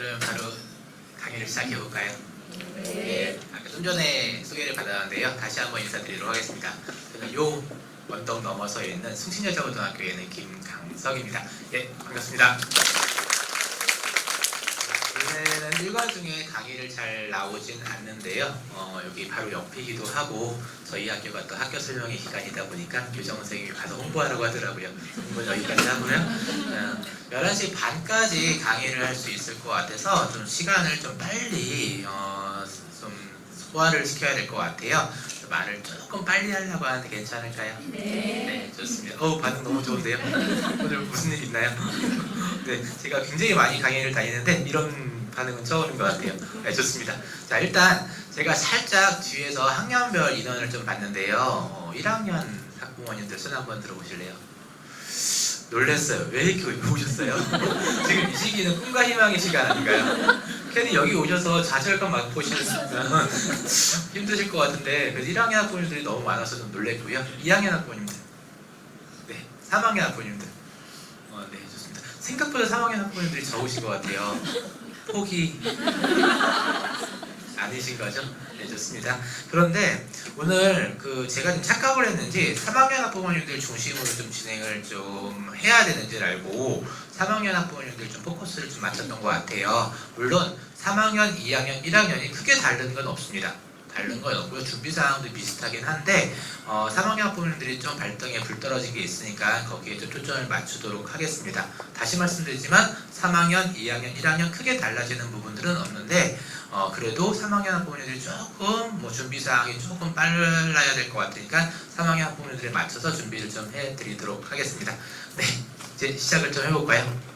그러면 바로 강의를 시작해 볼까요? 네. 아까 좀 전에 소개를 받았는데요. 다시 한번 인사드리도록 하겠습니다. 저는 요 언덕 넘어서 있는 숭신여자고등학교에 있는 김강석입니다. 예, 반갑습니다. 요새는 일과 중에 강의를 잘 나오진 않는데요. 여기 바로 옆이기도 하고 저희 학교가 또 학교 설명회 기간이다 보니까 교정 선생님이 가서 홍보하라고 하더라고요. 홍보 여기까지 하고요. 11시 반까지 강의를 할 수 있을 것 같아서 좀 시간을 좀 빨리 좀 소화를 시켜야 될 것 같아요. 말을 조금 빨리 하려고 하는데 괜찮을까요? 네, 좋습니다. 반응 너무 좋은데요? 오늘 무슨 일 있나요? 네, 제가 굉장히 많이 강의를 다니는데 이런 반응은 처음인 것 같아요. 네, 좋습니다. 자, 일단 제가 살짝 뒤에서 학년별 인원을 좀 봤는데요. 1학년 학부모님들 손 한번 들어보실래요? 놀랐어요. 왜 이렇게 오셨어요? 지금 이 시기는 꿈과 희망의 시간 아닌가요? 괜히 여기 오셔서 좌절감 맛보시면 힘드실 것 같은데, 그래서 1학년 학부모님들이 너무 많아서 좀 놀랬고요. 2학년 학부모님들, 네, 3학년 학부모님들, 네, 좋습니다. 생각보다 3학년 학부모님들이 적으신 것 같아요. 포기 아니신 거죠? 네, 좋습니다. 그런데 오늘 제가 좀 착각을 했는지 3학년 학부모님들 중심으로 좀 진행을 좀 해야 되는지를 알고 3학년 학부모님들 좀 포커스를 좀 맞췄던 것 같아요. 물론 3학년, 2학년, 1학년이 크게 다른 건 없습니다. 다른 건 없고요. 준비 사항도 비슷하긴 한데 3학년 학부모님들이 좀 발등에 불 떨어진 게 있으니까 거기에 좀 초점을 맞추도록 하겠습니다. 다시 말씀드리지만 3학년, 2학년, 1학년 크게 달라지는 부분들은 없는데 그래도 3학년 학부모님들이 조금 준비 사항이 조금 빨라야 될 것 같으니까 3학년 학부모님들에 맞춰서 준비를 좀 해드리도록 하겠습니다. 네, 이제 시작을 좀 해볼까요?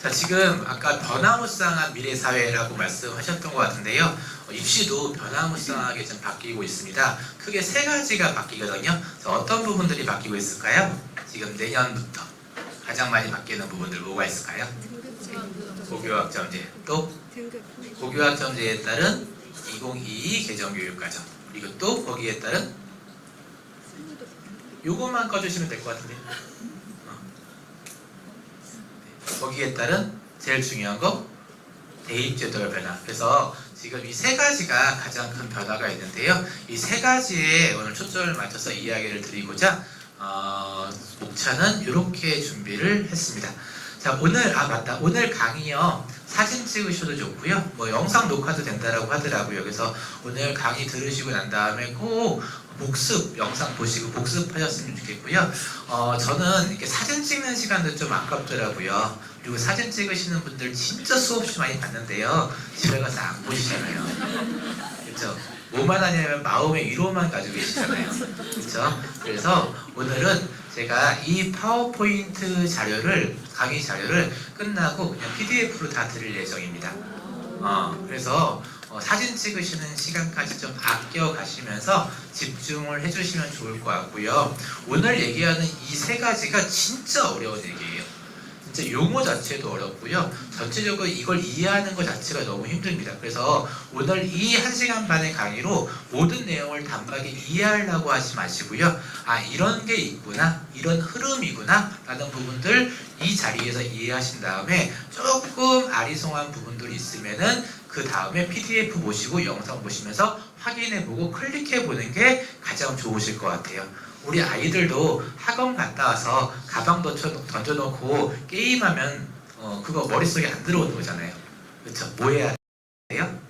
자, 지금 아까 변화무쌍한 미래사회라고 말씀하셨던 것 같은데요. 입시도 변화무쌍하게 좀 바뀌고 있습니다. 크게 세 가지가 바뀌거든요. 어떤 부분들이 바뀌고 있을까요? 지금 내년부터 가장 많이 바뀌는 부분들 뭐가 있을까요? 고교학점제, 또 고교학점제에 따른 2022 개정교육과정, 그리고 또 거기에 따른 요것만 꺼주시면 될 것 같은데 거기에 따른 제일 중요한 거 대입제도의 변화. 그래서 지금 이 세 가지가 가장 큰 변화가 있는데요. 이 세 가지에 오늘 초점을 맞춰서 이야기를 드리고자 목차는 이렇게 준비를 했습니다. 자, 오늘 맞다. 오늘 강의요. 사진 찍으셔도 좋고요. 영상 녹화도 된다라고 하더라고요. 그래서 오늘 강의 들으시고 난 다음에 꼭 복습 영상 보시고 복습하셨으면 좋겠고요. 저는 이렇게 사진 찍는 시간도 좀 아깝더라고요. 그리고 사진 찍으시는 분들 진짜 수없이 많이 봤는데요. 집에 가서 안 보시잖아요. 그렇죠? 뭐만 하냐면 마음의 위로만 가지고 계시잖아요. 그렇죠? 그래서 오늘은 제가 이 파워포인트 자료를 강의 자료를 끝나고 그냥 PDF로 다 드릴 예정입니다. 그래서 사진 찍으시는 시간까지 좀 아껴 가시면서 집중을 해주시면 좋을 것 같고요. 오늘 얘기하는 이 세 가지가 진짜 어려운 얘기예요. 진짜 용어 자체도 어렵고요. 전체적으로 이걸 이해하는 것 자체가 너무 힘듭니다. 그래서 오늘 이 1시간 반의 강의로 모든 내용을 단박에 이해하려고 하지 마시고요. 이런 게 있구나, 이런 흐름이구나 라는 부분들 이 자리에서 이해하신 다음에 조금 아리송한 부분들이 있으면은 그 다음에 PDF 보시고 영상 보시면서 확인해보고 클릭해보는 게 가장 좋으실 것 같아요. 우리 아이들도 학원 갔다 와서 가방 던져놓고 게임하면 그거 머릿속에 안 들어오는 거잖아요. 그렇죠? 뭐 해야 돼요?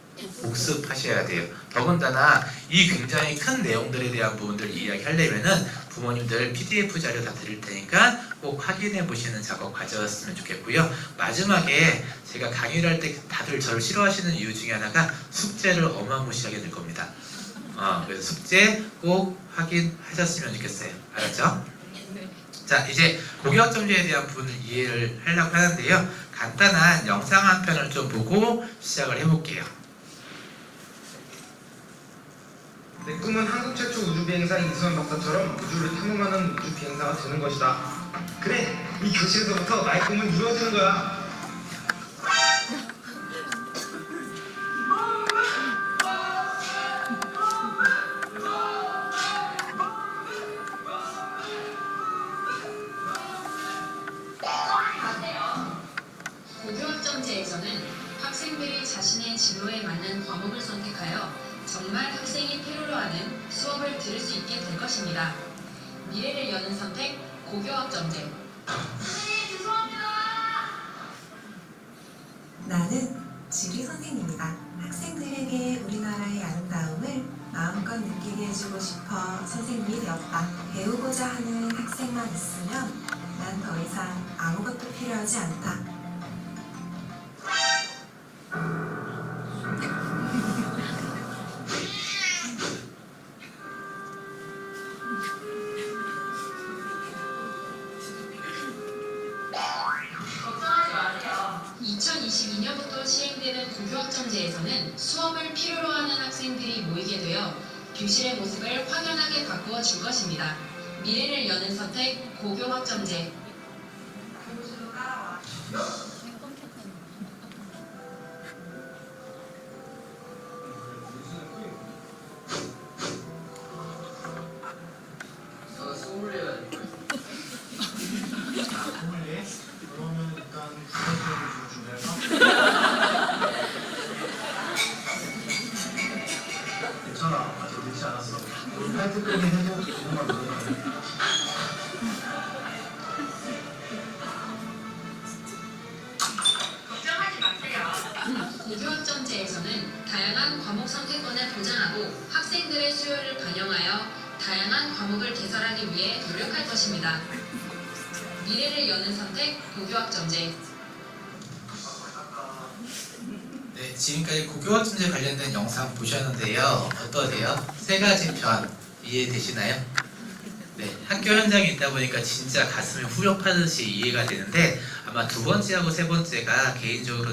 복습하셔야 돼요. 더군다나 이 굉장히 큰 내용들에 대한 부분들을 이야기하려면은 부모님들 PDF 자료 다 드릴 테니까 꼭 확인해 보시는 작업 가져왔으면 좋겠고요. 마지막에 제가 강의를 할 때 다들 저를 싫어하시는 이유 중에 하나가 숙제를 어마무시하게 낼 겁니다. 그래서 숙제 꼭 확인하셨으면 좋겠어요. 알았죠? 자, 이제 고교학점제에 대한 부분을 이해를 하려고 하는데요. 간단한 영상 한 편을 좀 보고 시작을 해볼게요. 내 꿈은 한국 최초 우주비행사 이수만 박사처럼 우주를 탐험하는 우주비행사가 되는 것이다. 그래, 이 교실에서부터 나의 꿈은 이루어지는 거야. 고교학점제에서는 정말 학생이 필요로 하는 수업을 들을 수 있게 될 것입니다. 미래를 여는 선택, 고교학점제. 나는 지리 선생님이다. 학생들에게 우리나라의 아름다움을 마음껏 느끼게 해주고 싶어 선생님이 되었다. 배우고자 하는 학생만 있으면 난 더 이상 아무것도 필요하지 않다. 걱정하지 마세요. 2022년부터 시행되는 고교학점제에서는 수업을 필요로 하는 학생들이 모이게 되어 교실의 모습을 확연하게 바꾸어 줄 것입니다. 미래를 여는 선택, 고교학점제. 교실로 따라와. 소믈리에? 그러면 일단 구성수를 준비할까? 괜찮아. 아직 늦지 않았어. 우리 파이트 끄기 해도 조금만 노력하네. 걱정하지 마세요. 고교학점제에서는 다양한 과목 선택권을 보장하고 학생들의 수요를 반영하여 다양한 과목을 개설하기 위해 노력할 것입니다. 미래를 여는 선택, 고교학점제. 네, 지금까지 고교학점제 관련된 영상 보셨는데요. 어떠세요? 세 가지 편 이해되시나요? 네, 학교 현장에 있다 보니까 진짜 가슴이 후벼 파듯이 이해가 되는데 아마 두 번째하고 세 번째가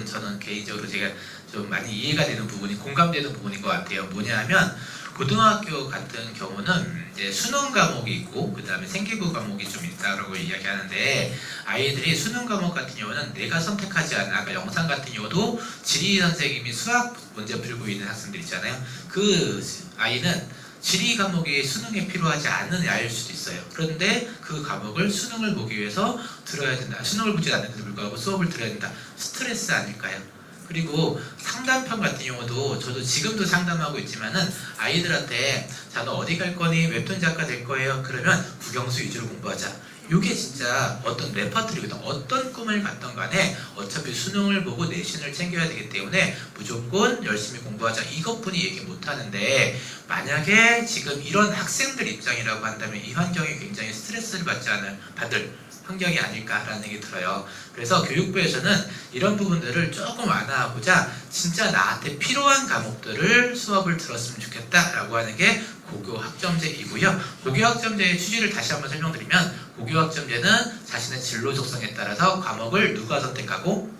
저는 개인적으로 제가 좀 많이 이해가 되는 부분이 공감되는 부분인 것 같아요. 뭐냐 하면 고등학교 같은 경우는 이제 수능 과목이 있고 그 다음에 생기부 과목이 좀 있다라고 이야기하는데 아이들이 수능 과목 같은 경우는 내가 선택하지 않아. 아까 영상 같은 경우도 지리 선생님이 수학 문제 풀고 있는 학생들 있잖아요. 그 아이는 지리 과목이 수능에 필요하지 않은 아이일 수도 있어요. 그런데 그 과목을 수능을 보기 위해서 들어야 된다. 수능을 보지 않는데도 불구하고 수업을 들어야 된다. 스트레스 아닐까요? 그리고 상담편 같은 경우도 저도 지금도 상담하고 있지만은 아이들한테 자, 너 어디 갈 거니? 웹툰 작가 될 거예요. 그러면 국영수 위주로 공부하자. 이게 진짜 어떤 레퍼토리거든. 어떤 꿈을 갖던 간에 어차피 수능을 보고 내신을 챙겨야 되기 때문에 무조건 열심히 공부하자. 이것뿐이 얘기 못 하는데 만약에 지금 이런 학생들 입장이라고 한다면 이 환경이 굉장히 스트레스를 받을 환경이 아닐까라는 생각이 들어요. 그래서 교육부에서는 이런 부분들을 조금 완화하고자 진짜 나한테 필요한 과목들을 수업을 들었으면 좋겠다라고 하는 게 고교학점제이고요. 고교학점제의 취지를 다시 한번 설명드리면 고교학점제는 자신의 진로 적성에 따라서 과목을 누가 선택하고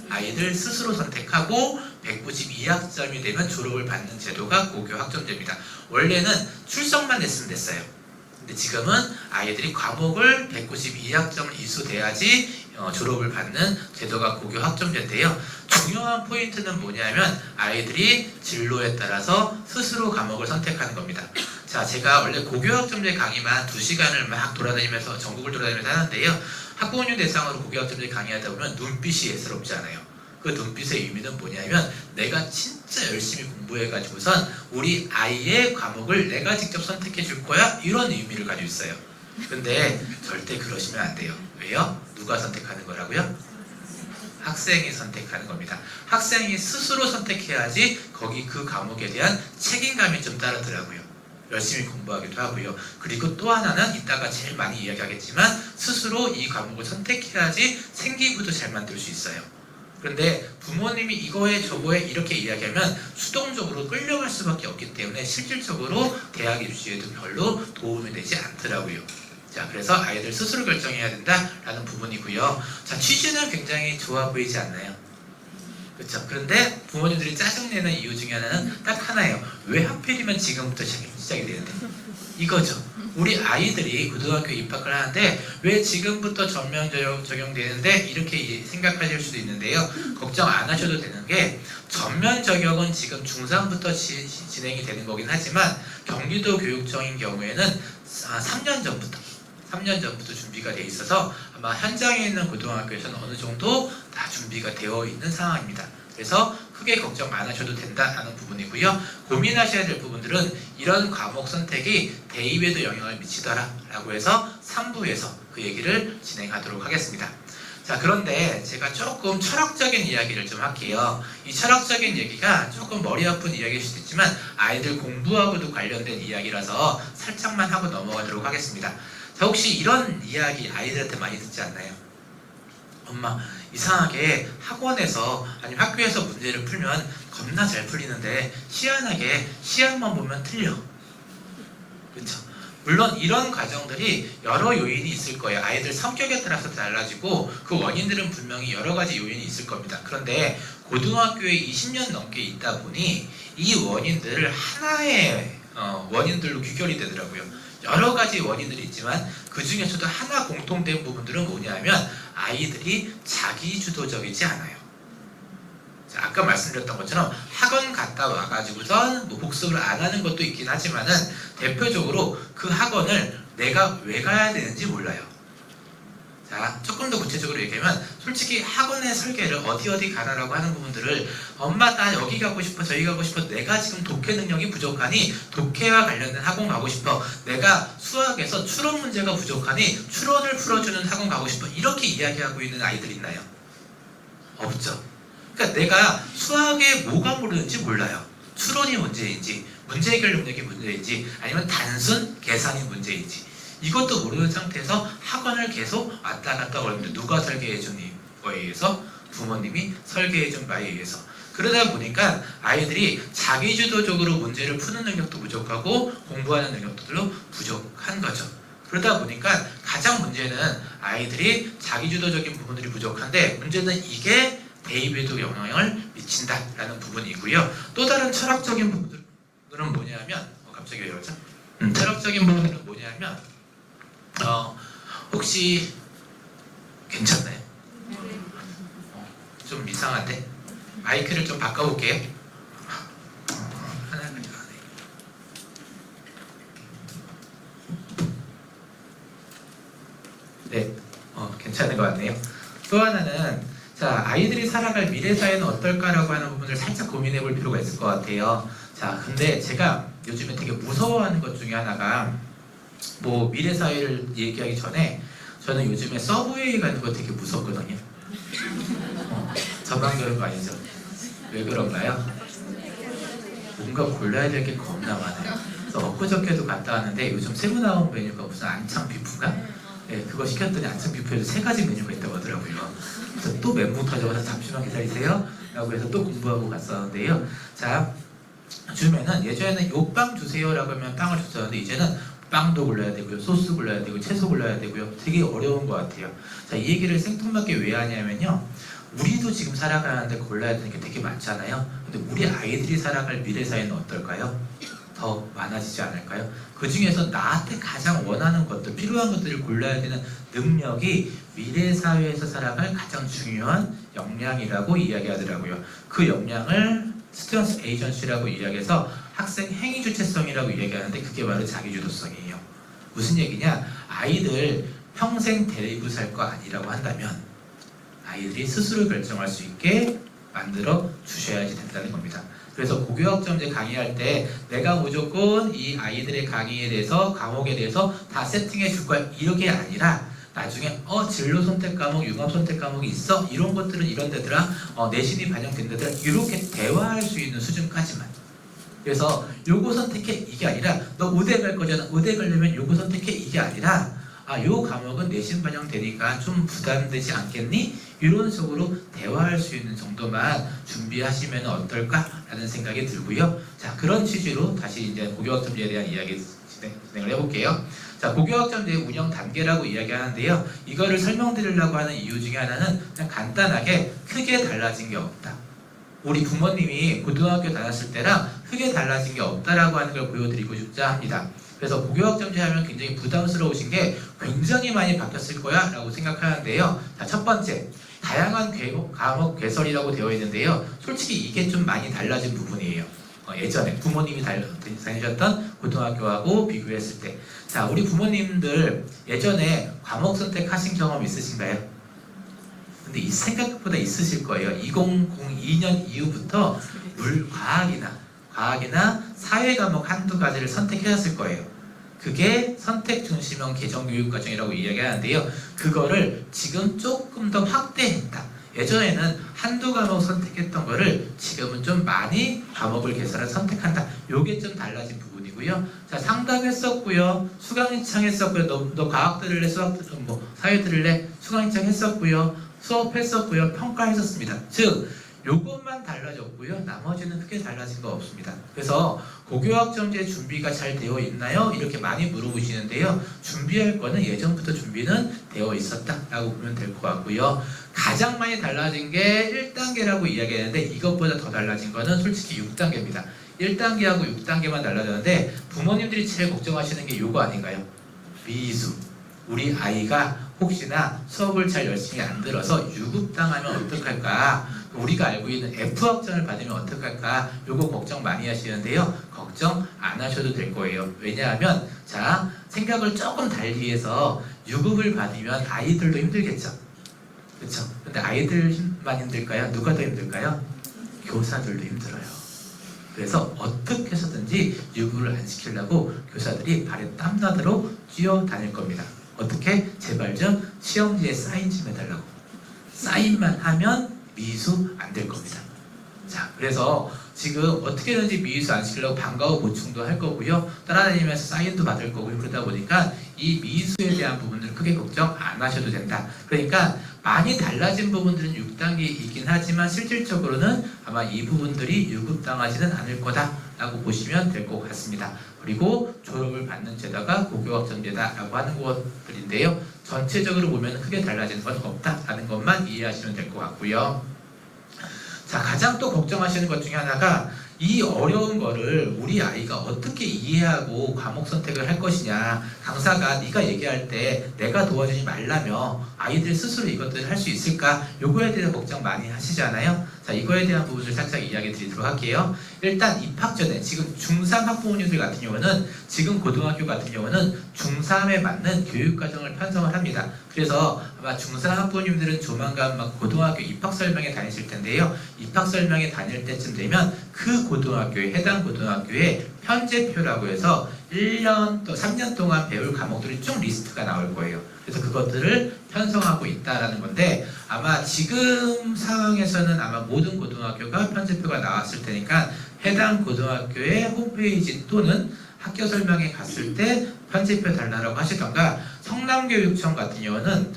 아이들 스스로 선택하고 192학점이 되면 졸업을 받는 제도가 고교학점제입니다. 원래는 출석만 했으면 됐어요. 근데 지금은 아이들이 과목을 192학점을 이수돼야지 졸업을 받는 제도가 고교학점제인데요. 중요한 포인트는 뭐냐면 아이들이 진로에 따라서 스스로 과목을 선택하는 겁니다. 자, 제가 원래 고교학점제 강의만 2시간을 막 돌아다니면서 전국을 돌아다니면서 하는데요. 학부모님 대상으로 고교학점제 강의하다 보면 눈빛이 예스럽지 않아요. 그 눈빛의 의미는 뭐냐면 내가 진짜 열심히 공부해가지고선 우리 아이의 과목을 내가 직접 선택해 줄 거야 이런 의미를 가지고 있어요. 근데 절대 그러시면 안 돼요. 왜요? 누가 선택하는 거라고요? 학생이 선택하는 겁니다. 학생이 스스로 선택해야지 거기 그 과목에 대한 책임감이 좀 따르더라고요. 열심히 공부하기도 하고요. 그리고 또 하나는 이따가 제일 많이 이야기하겠지만 스스로 이 과목을 선택해야지 생기부도 잘 만들 수 있어요. 그런데 부모님이 이거에 저거에 이렇게 이야기하면 수동적으로 끌려갈 수밖에 없기 때문에 실질적으로 대학 입시에도 별로 도움이 되지 않더라고요. 자, 그래서 아이들 스스로 결정해야 된다라는 부분이고요. 자, 취지는 굉장히 좋아 보이지 않나요? 그렇죠. 그런데 부모님들이 짜증내는 이유 중에 하나는 딱 하나예요. 왜 하필이면 지금부터 시작이 되는데? 이거죠. 우리 아이들이 고등학교 입학을 하는데 왜 지금부터 전면 적용되는데 이렇게 생각하실 수도 있는데요. 걱정 안 하셔도 되는 게 전면 적용은 지금 중3부터 진행이 되는 거긴 하지만 경기도 교육청인 경우에는 3년 전부터 준비가 돼 있어서 아마 현장에 있는 고등학교에서는 어느 정도 다 준비가 되어 있는 상황입니다. 그래서 그 크게 걱정 안 하셔도 된다는 부분이고요. 고민하셔야 될 부분들은 이런 과목 선택이 대입에도 영향을 미치더라 라고 해서 3부에서 그 얘기를 진행하도록 하겠습니다. 자, 그런데 제가 조금 철학적인 이야기를 좀 할게요. 이 철학적인 얘기가 조금 머리 아픈 이야기일 수도 있지만 아이들 공부하고도 관련된 이야기라서 살짝만 하고 넘어가도록 하겠습니다. 자, 혹시 이런 이야기 아이들한테 많이 듣지 않나요? 엄마, 이상하게 학원에서 아니면 학교에서 문제를 풀면 겁나 잘 풀리는데 희한하게 시험만 보면 틀려. 그렇죠? 물론 이런 과정들이 여러 요인이 있을 거예요. 아이들 성격에 따라서 달라지고 그 원인들은 분명히 여러 가지 요인이 있을 겁니다. 그런데 고등학교에 20년 넘게 있다 보니 이 원인들을 하나의 원인들로 귀결이 되더라고요. 여러 가지 원인들이 있지만 그 중에서도 하나 공통된 부분들은 뭐냐면 아이들이 자기주도적이지 않아요. 자, 아까 말씀드렸던 것처럼 학원 갔다 와가지고선 뭐 복습을 안 하는 것도 있긴 하지만은 대표적으로 그 학원을 내가 왜 가야 되는지 몰라요. 자, 조금 더 구체적으로 얘기하면 솔직히 학원의 설계를 어디 가라라고 하는 부분들을 엄마 나 여기 가고 싶어 저기 가고 싶어 내가 지금 독해 능력이 부족하니 독해와 관련된 학원 가고 싶어 내가 수학에서 추론 문제가 부족하니 추론을 풀어주는 학원 가고 싶어 이렇게 이야기하고 있는 아이들 있나요? 없죠. 그러니까 내가 수학에 뭐가 모르는지 몰라요. 추론이 문제인지 문제 해결 능력이 문제인지 아니면 단순 계산이 문제인지 이것도 모르는 상태에서 학원을 계속 왔다 갔다 거리는데 누가 설계해 준 거에 의해서 부모님이 설계해 준 바에 의해서 그러다 보니까 아이들이 자기주도적으로 문제를 푸는 능력도 부족하고 공부하는 능력도 부족한 거죠. 그러다 보니까 가장 문제는 아이들이 자기주도적인 부분들이 부족한데 문제는 이게 대입에도 영향을 미친다라는 부분이고요. 또 다른 철학적인 부분들은 뭐냐면 갑자기 왜 그러죠? 철학적인 부분들은 뭐냐면 혹시 괜찮나요? 좀 이상한데? 마이크를 좀 바꿔볼게요. 하나는 안 해. 네, 괜찮은 것 같네요. 또 하나는 자, 아이들이 살아갈 미래 사회는 어떨까라고 하는 부분을 살짝 고민해 볼 필요가 있을 것 같아요. 자, 근데 제가 요즘에 되게 무서워하는 것 중에 하나가 뭐 미래 사회를 얘기하기 전에 저는 요즘에 서브웨이 가는 거 되게 무섭거든요. 저만 그런 거 아니죠? 왜 그런가요? 뭔가 골라야 될 게 겁나 많아요. 그래서 엊그저께도 갔다 왔는데 요즘 새로 나온 메뉴가 무슨 안창 비프인가? 네, 그거 시켰더니 안창 비프에도 3가지 메뉴가 있다고 하더라고요. 그래서 또 멘붕 터져서 잠시만 기다리세요 라고 해서 또 공부하고 갔었는데요. 자, 요즘에는 예전에는 요 빵 주세요 라고 하면 빵을 줬었는데 이제는 빵도 골라야 되고요, 소스 골라야 되고, 채소 골라야 되고요. 되게 어려운 것 같아요. 자, 이 얘기를 생뚱맞게 왜 하냐면요. 우리도 지금 살아가는데 골라야 되는 게 되게 많잖아요. 근데 우리 아이들이 살아갈 미래 사회는 어떨까요? 더 많아지지 않을까요? 그 중에서 나한테 가장 원하는 것들, 필요한 것들을 골라야 되는 능력이 미래 사회에서 살아갈 가장 중요한 역량이라고 이야기하더라고요. 그 역량을 스튜던트 에이전시라고 이야기해서 학생 행위 주체성이라고 이야기하는데 그게 바로 자기주도성이에요. 무슨 얘기냐? 아이들 평생 데리고 살 거 아니라고 한다면 아이들이 스스로 결정할 수 있게 만들어 주셔야지 된다는 겁니다. 그래서 고교학점제 강의할 때 내가 무조건 이 아이들의 강의에 대해서 과목에 대해서 다 세팅해 줄 거야 이렇게 아니라 나중에 진로 선택 과목, 융합 선택 과목이 있어 이런 것들은 이런 데더라 내신이 반영된 데더라 이렇게 대화할 수 있는 수준까지만. 그래서 요거 선택해 이게 아니라 너 의대 갈 거잖아 의대 가려면 요거 선택해 이게 아니라 요 과목은 내신 반영되니까 좀 부담되지 않겠니? 이런 식으로 대화할 수 있는 정도만 준비하시면 어떨까라는 생각이 들고요. 자, 그런 취지로 다시 이제 고교학점제에 대한 이야기 진행을 해볼게요. 자, 고교학점제 운영 단계라고 이야기하는데요. 이거를 설명드리려고 하는 이유 중에 하나는 그냥 간단하게 크게 달라진 게 없다. 우리 부모님이 고등학교 다녔을 때랑 크게 달라진 게 없다라고 하는 걸 보여드리고 싶자 합니다. 그래서 고교학점제 하면 굉장히 부담스러우신 게 굉장히 많이 바뀌었을 거야 라고 생각하는데요. 자, 첫 번째, 다양한 과목 개설이라고 되어 있는데요. 솔직히 이게 좀 많이 달라진 부분이에요. 예전에 부모님이 다니셨던 고등학교하고 비교했을 때. 자, 우리 부모님들 예전에 과목 선택하신 경험 있으신가요? 근데 이 생각보다 있으실 거예요. 2002년 이후부터 과학이나 사회 과목 한두 가지를 선택하셨을 거예요. 그게 선택 중심형 개정 교육 과정이라고 이야기하는데요. 그거를 지금 조금 더 확대했다. 예전에는 한두 과목 선택했던 거를 지금은 좀 많이 과목을 개설해 선택한다. 요게 좀 달라진 부분이고요. 자, 상담했었고요. 수강 신청했었고요. 너 과학 들을래? 수학 뭐 사회 들을래? 수강 신청했었고요. 수업했었고요. 평가했었습니다. 즉 요것만 달라졌고요. 나머지는 크게 달라진 거 없습니다. 그래서 고교학점제 준비가 잘 되어 있나요? 이렇게 많이 물어보시는데요. 준비할 거는 예전부터 준비는 되어 있었다라고 보면 될 것 같고요. 가장 많이 달라진 게 1단계라고 이야기했는데 이것보다 더 달라진 거는 솔직히 6단계입니다. 1단계하고 6단계만 달라졌는데 부모님들이 제일 걱정하시는 게 요거 아닌가요? 미수. 우리 아이가 혹시나 수업을 잘 열심히 안 들어서 유급당하면 어떡할까? 우리가 알고 있는 F학점을 받으면 어떡할까? 요거 걱정 많이 하시는데요. 걱정 안 하셔도 될 거예요. 왜냐하면 자, 생각을 조금 달리 해서 유급을 받으면 아이들도 힘들겠죠. 그렇죠? 근데 아이들만 힘들까요? 누가 더 힘들까요? 교사들도 힘들어요. 그래서 어떻게 해서든지 유급을 안 시키려고 교사들이 발에 땀나도록 뛰어다닐 겁니다. 어떻게? 제발 좀 시험지에 사인 좀 해달라고. 사인만 하면 미수 안 될 겁니다. 자, 그래서 지금 어떻게든지 미수 안 시키려고 방과 후 보충도 할 거고요. 따라다니면서 사인도 받을 거고요. 그러다 보니까 이 미수에 대한 부분들 크게 걱정 안 하셔도 된다. 그러니까 많이 달라진 부분들은 6단계이긴 하지만 실질적으로는 아마 이 부분들이 유급당하지는 않을 거다라고 보시면 될 것 같습니다. 그리고 졸업을 받는 제도가 고교학점제다라고 하는 것들인데요. 전체적으로 보면 크게 달라지는 건 없다라는 것만 이해하시면 될 것 같고요. 자, 가장 또 걱정하시는 것 중에 하나가 이 어려운 거를 우리 아이가 어떻게 이해하고 과목 선택을 할 것이냐. 강사가 네가 얘기할 때 내가 도와주지 말라며 아이들 스스로 이것들을 할 수 있을까? 요거에 대해서 걱정 많이 하시잖아요. 자, 이거에 대한 부분을 살짝 이야기 드리도록 할게요. 일단 입학 전에 지금 중3 학부모님들 같은 경우는 지금 고등학교 같은 경우는 중3에 맞는 교육과정을 편성을 합니다. 그래서 아마 중3 학부모님들은 조만간 막 고등학교 입학 설명회 다니실 텐데요. 입학 설명회 다닐 때쯤 되면 그 고등학교에 해당 고등학교에 편제표라고 해서 1년 또 3년 동안 배울 과목들이 쭉 리스트가 나올 거예요. 그래서 그것들을 편성하고 있다라는 건데 아마 지금 상황에서는 아마 모든 고등학교가 편제표가 나왔을 테니까 해당 고등학교의 홈페이지 또는 학교 설명회 갔을 때 편집표 달라고 하시던가 성남교육청 같은 경우는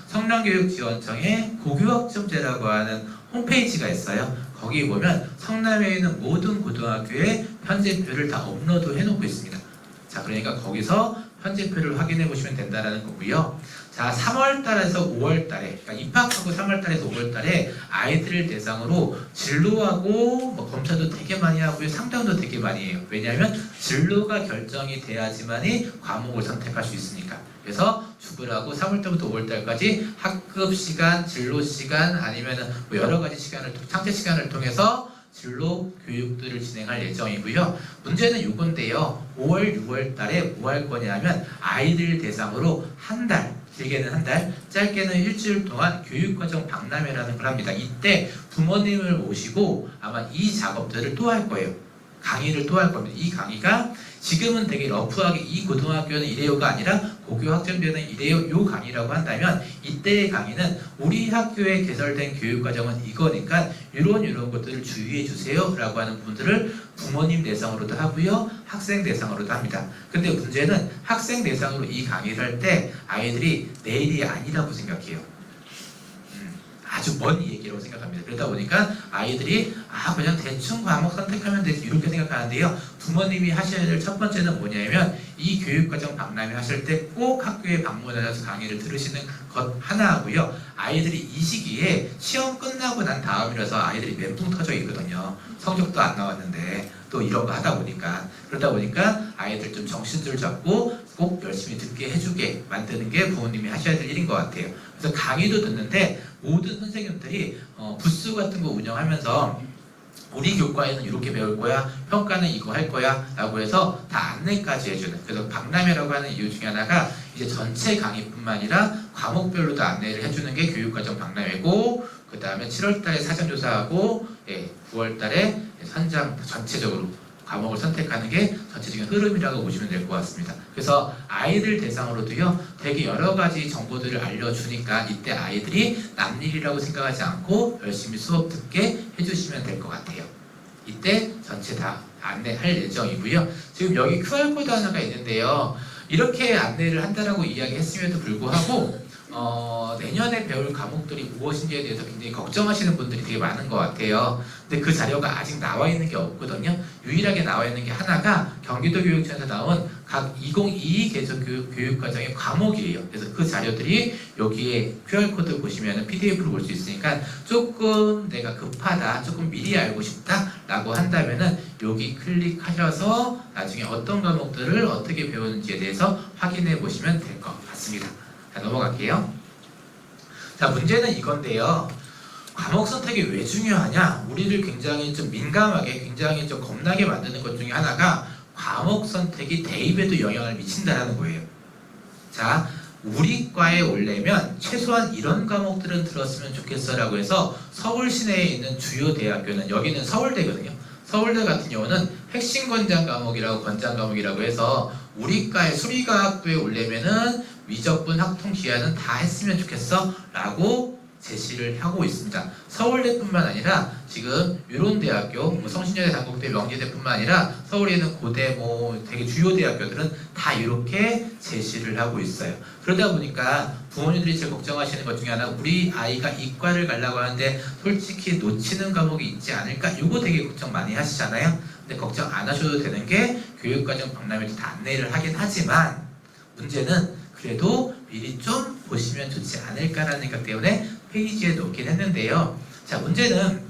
성남교육지원청의 고교학점제라고 하는 홈페이지가 있어요. 거기 보면 성남에 있는 모든 고등학교의 편집표를 다 업로드 해놓고 있습니다. 자, 그러니까 거기서 편집표를 확인해 보시면 된다라는 거고요. 자, 3월달에서 5월달에, 그러니까 입학하고 3월달에서 5월달에 아이들을 대상으로 진로하고 뭐 검사도 되게 많이 하고요, 상담도 되게 많이 해요. 왜냐하면 진로가 결정이 돼야지만이 과목을 선택할 수 있으니까. 그래서 죽으라고 3월달부터 5월달까지 학급 시간, 진로 시간 아니면은 뭐 여러 가지 시간을 창제 시간을 통해서 진로 교육들을 진행할 예정이고요. 문제는 요건데요. 5월, 6월 달에 뭐 할 거냐면 아이들 대상으로 한 달, 길게는 한 달, 짧게는 일주일 동안 교육과정 박람회라는 걸 합니다. 이때 부모님을 모시고 아마 이 작업들을 또 할 거예요. 강의를 또 할 겁니다. 이 강의가 지금은 되게 러프하게 이 고등학교는 이래요가 아니라 고교학점제는 이래요 요 강의라고 한다면 이때의 강의는 우리 학교에 개설된 교육과정은 이거니까 이런 것들을 주의해 주세요 라고 하는 부분들을 부모님 대상으로도 하고요, 학생 대상으로도 합니다. 근데 문제는 학생 대상으로 이 강의를 할 때 아이들이 내일이 아니라고 생각해요. 아주 먼 얘기라고 생각합니다. 그러다 보니까 아이들이 그냥 대충 과목 선택하면 되지 이렇게 생각하는데요. 부모님이 하셔야 될 첫 번째는 뭐냐면 이 교육과정 박람회 하실 때 꼭 학교에 방문하셔서 강의를 들으시는 것 하나 하고요. 아이들이 이 시기에 시험 끝나고 난 다음이라서 아이들이 멘붕 터져 있거든요. 성적도 안 나왔는데 또 이런 거 하다 보니까 그러다 보니까 아이들 좀 정신줄 잡고 꼭 열심히 듣게 해주게 만드는 게 부모님이 하셔야 될 일인 것 같아요. 그래서 강의도 듣는데 모든 선생님들이 부스 같은 거 운영하면서 우리 교과에는 이렇게 배울 거야, 평가는 이거 할 거야 라고 해서 다 안내까지 해주는, 그래서 박람회라고 하는 이유 중에 하나가 이제 전체 강의뿐만 아니라 과목별로도 안내를 해주는 게 교육과정 박람회고, 그 다음에 7월달에 사전조사하고 9월달에 선장 전체적으로 과목을 선택하는 게 전체적인 흐름이라고 보시면 될 것 같습니다. 그래서 아이들 대상으로도요 되게 여러 가지 정보들을 알려주니까 이때 아이들이 남일이라고 생각하지 않고 열심히 수업 듣게 해주시면 될 것 같아요. 이때 전체 다 안내할 예정이고요. 지금 여기 QR코드 하나가 있는데요. 이렇게 안내를 한다라고 이야기했음에도 불구하고 내년에 배울 과목들이 무엇인지에 대해서 굉장히 걱정하시는 분들이 되게 많은 것 같아요. 근데 그 자료가 아직 나와 있는 게 없거든요. 유일하게 나와 있는 게 하나가 경기도교육청에서 나온 각 2022 개정 교육과정의 과목이에요. 그래서 그 자료들이 여기에 QR코드 보시면 PDF로 볼 수 있으니까 조금 내가 급하다, 조금 미리 알고 싶다 라고 한다면은 여기 클릭하셔서 나중에 어떤 과목들을 어떻게 배우는지에 대해서 확인해 보시면 될 것 같습니다. 자, 넘어갈게요. 자, 문제는 이건데요. 과목 선택이 왜 중요하냐? 우리를 굉장히 좀 민감하게, 굉장히 좀 겁나게 만드는 것 중에 하나가 과목 선택이 대입에도 영향을 미친다는 거예요. 자, 우리 과에 오려면 최소한 이런 과목들은 들었으면 좋겠어라고 해서 서울 시내에 있는 주요 대학교는, 여기는 서울대거든요. 서울대 같은 경우는 핵심 권장 과목이라고, 권장 과목이라고 해서 우리 과의 수리과학부에 오려면은 위적분, 학통, 기하는 다 했으면 좋겠어 라고 제시를 하고 있습니다. 서울대뿐만 아니라 지금 이런 대학교, 성신여대, 단국대, 명지대뿐만 아니라 서울에 있는 고대, 되게 주요 대학교들은 다 이렇게 제시를 하고 있어요. 그러다 보니까 부모님들이 제일 걱정하시는 것 중에 하나, 우리 아이가 이과를 가려고 하는데 솔직히 놓치는 과목이 있지 않을까? 이거 되게 걱정 많이 하시잖아요. 근데 걱정 안 하셔도 되는 게 교육과정 박람회도 다 안내를 하긴 하지만 문제는 그래도 미리 좀 보시면 좋지 않을까라는 생각 때문에 페이지에 놓긴 했는데요. 자, 문제는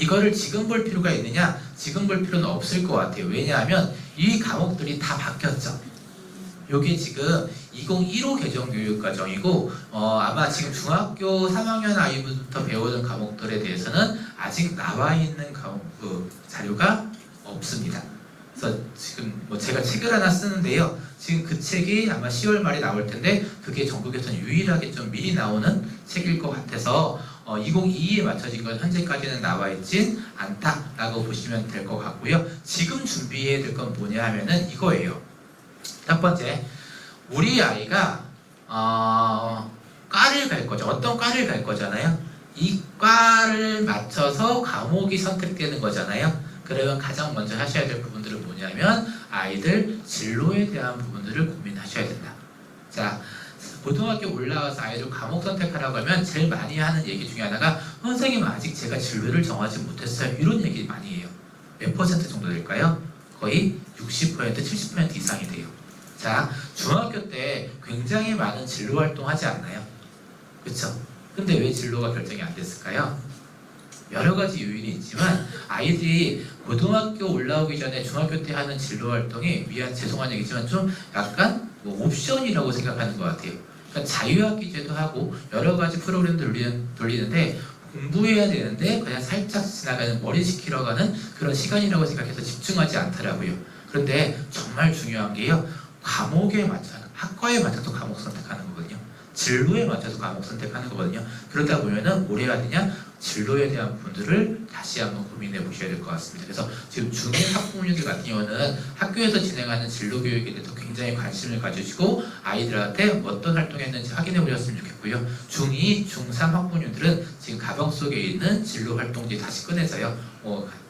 이거를 지금 볼 필요가 있느냐? 지금 볼 필요는 없을 것 같아요. 왜냐하면 이 과목들이 다 바뀌었죠. 요게 지금 2015 개정 교육과정이고 아마 지금 중학교 3학년 아이부터 배우는 과목들에 대해서는 아직 나와 있는 자료가 없습니다. 그래서 지금 제가 책을 하나 쓰는데요. 지금 그 책이 아마 10월 말에 나올 텐데 그게 전국에서는 유일하게 좀 미리 나오는 책일 것 같아서 2022에 맞춰진 건 현재까지는 나와 있진 않다라고 보시면 될 것 같고요. 지금 준비해야 될 건 뭐냐 하면은 이거예요. 첫 번째, 우리 아이가 과를 갈 거죠. 어떤 과를 갈 거잖아요. 이 과를 맞춰서 과목이 선택되는 거잖아요. 그러면 가장 먼저 하셔야 될 부분들은 뭐냐면 아이들 진로에 대한 부분들을 고민하셔야 된다. 자, 고등학교 올라와서 아이들 과목 선택하라고 하면 제일 많이 하는 얘기 중에 하나가 선생님 아직 제가 진로를 정하지 못했어요. 이런 얘기 많이 해요. 몇 퍼센트 정도 될까요? 거의 60%, 70% 이상이 돼요. 자, 중학교 때 굉장히 많은 진로 활동 하지 않나요? 그쵸? 근데 왜 진로가 결정이 안 됐을까요? 여러 가지 요인이 있지만 아이들이 고등학교 올라오기 전에 중학교 때 하는 진로 활동이 죄송한 얘기지만 좀 약간 옵션이라고 생각하는 것 같아요. 그러니까 자유학기제도 하고 여러 가지 프로그램 돌리는데 공부해야 되는데 그냥 살짝 지나가는 머리 식히러 가는 그런 시간이라고 생각해서 집중하지 않더라고요. 그런데 정말 중요한 게요. 과목에 맞춰, 학과에 맞춰서 과목 선택하는 거거든요. 진로에 맞춰서 과목 선택하는 거거든요. 그러다 보면은 뭘 해야 되냐? 진로에 대한 부분들을 다시 한번 고민해 보셔야 될 것 같습니다. 그래서 지금 중1 학부모님들 같은 경우는 학교에서 진행하는 진로 교육에 대해서 굉장히 관심을 가지시고 아이들한테 어떤 활동했는지 확인해 보셨으면 좋겠고요. 중2, 중3 학부모님들은 지금 가방 속에 있는 진로 활동지 다시 꺼내서요.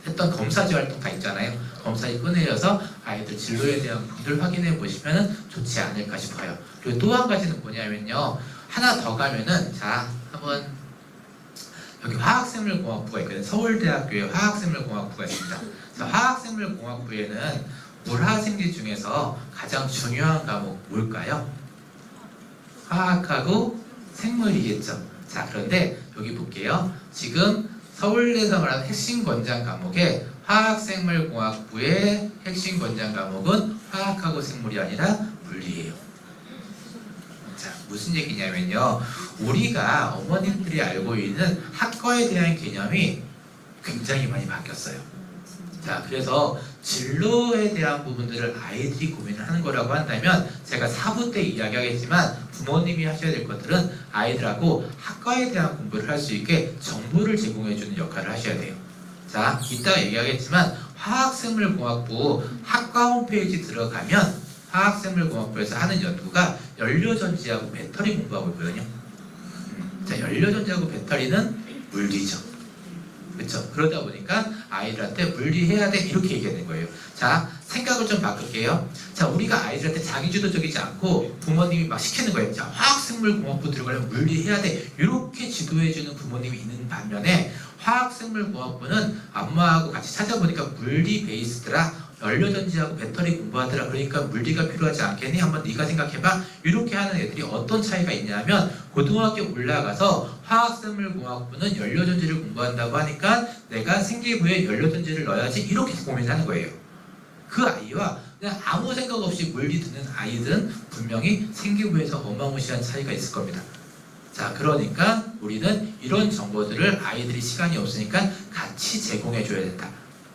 했던 검사지 활동 다 있잖아요. 검사지 꺼내서 아이들 진로에 대한 부분들 확인해 보시면 좋지 않을까 싶어요. 그리고 또 한 가지는 뭐냐면요. 하나 더 가면은 자 한번 여기 화학생물공학부가 있거든요. 서울대학교에 화학생물공학부가 있습니다. 그래서 화학생물공학부에는 물화생지 중에서 가장 중요한 과목 뭘까요? 화학하고 생물이겠죠. 자, 그런데 여기 볼게요. 지금 서울대에서 말하는 핵심 권장 과목에 화학생물공학부의 핵심 권장 과목은 화학하고 생물이 아니라 물리예요. 자, 무슨 얘기냐면요. 우리가 어머님들이 알고 있는 학과에 대한 개념이 굉장히 많이 바뀌었어요. 자, 그래서 진로에 대한 부분들을 아이들이 고민을 하는 거라고 한다면 제가 4부 때 이야기하겠지만 부모님이 하셔야 될 것들은 아이들하고 학과에 대한 공부를 할 수 있게 정보를 제공해주는 역할을 하셔야 돼요. 자, 이따가 얘기하겠지만 화학생물공학부 학과 홈페이지 들어가면 화학생물공학부에서 하는 연구가 연료전지하고 배터리 공부하고 있거든요. 자, 연료전지하고 배터리는 물리죠. 그렇죠? 그러다 보니까 아이들한테 물리해야 돼 이렇게 얘기하는 거예요. 자, 생각을 좀 바꿀게요. 자, 우리가 아이들한테 자기주도적이지 않고 부모님이 막 시키는 거예요. 자, 화학생물공학부 들어가려면 물리해야 돼 이렇게 지도해주는 부모님이 있는 반면에 화학생물공학부는 엄마하고 같이 찾아보니까 물리 베이스더라. 연료전지하고 배터리 공부하더라. 그러니까 물리가 필요하지 않겠니? 한번 네가 생각해봐. 이렇게 하는 애들이 어떤 차이가 있냐면 고등학교 올라가서 화학생물공학부는 연료전지를 공부한다고 하니까 내가 생기부에 연료전지를 넣어야지 이렇게 고민을 하는 거예요. 그 아이와 그냥 아무 생각 없이 물리 듣는 아이들은 분명히 생기부에서 어마무시한 차이가 있을 겁니다. 자, 그러니까 우리는 이런 정보들을 아이들이 시간이 없으니까 같이 제공해 줘야 된다.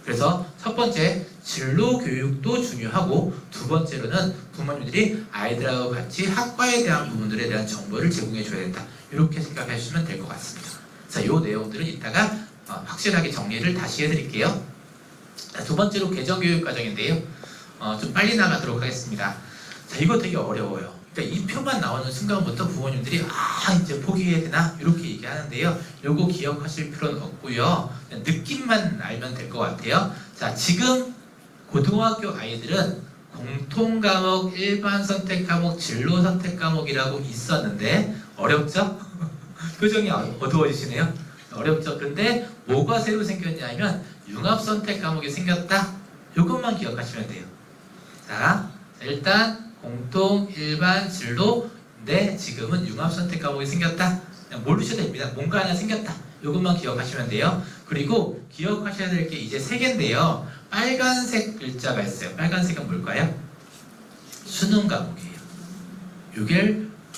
그래서 첫 번째 진로 교육도 중요하고 두 번째로는 부모님들이 아이들하고 같이 학과에 대한 부분들에 대한 정보를 제공해 줘야 된다. 이렇게 생각해 주시면 될 것 같습니다. 자, 요 내용들은 이따가 확실하게 정리를 다시 해드릴게요. 자, 두 번째로 개정교육 과정인데요. 좀 빨리 나가도록 하겠습니다. 자, 이거 되게 어려워요. 그러니까 이 표만 나오는 순간부터 부모님들이 이제 포기해야 되나 이렇게 얘기하는데요. 요거 기억하실 필요는 없고요. 그냥 느낌만 알면 될 것 같아요. 자, 지금 고등학교 아이들은 공통과목, 일반 선택 과목, 진로 선택 과목이라고 있었는데 어렵죠? 표정이 어두워지시네요. 어렵죠? 근데 뭐가 새로 생겼냐면 융합 선택 과목이 생겼다. 요것만 기억하시면 돼요. 자, 일단 공통, 일반, 진로인데 지금은 융합 선택 과목이 생겼다. 그냥 모르셔도 됩니다. 뭔가 하나 생겼다. 이것만 기억하시면 돼요. 그리고 기억하셔야 될 게 이제 3개인데요. 빨간색 글자가 있어요. 빨간색은 뭘까요? 수능 과목이에요.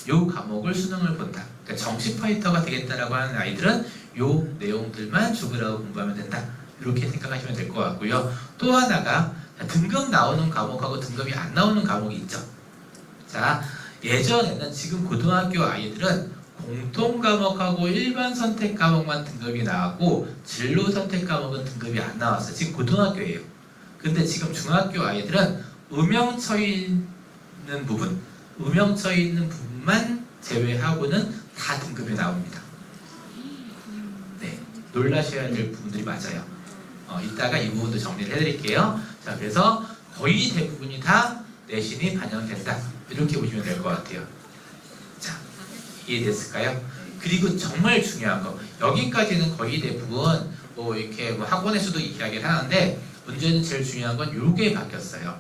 요 과목을 수능을 본다. 그러니까 정시 파이터가 되겠다라고 하는 아이들은 요 내용들만 죽으라고 공부하면 된다. 이렇게 생각하시면 될 것 같고요. 또 하나가 등급 나오는 과목하고 등급이 안 나오는 과목이 있죠. 자, 예전에는 지금 고등학교 아이들은 공통 과목하고 일반 선택 과목만 등급이 나왔고 진로 선택 과목은 등급이 안 나왔어요. 지금 고등학교예요. 근데 지금 중학교 아이들은 음영처 있는 부분만 제외하고는 다 등급이 나옵니다. 네, 놀라셔야 될 부분들이 맞아요. 이따가 이 부분도 정리를 해드릴게요. 자, 그래서 거의 대부분이 다 내신이 반영된다. 이렇게 보시면 될 것 같아요. 자, 이해됐을까요? 그리고 정말 중요한 거, 여기까지는 거의 대부분 이렇게 학원에서도 이야기를 하는데 문제는 제일 중요한 건 요게 바뀌었어요.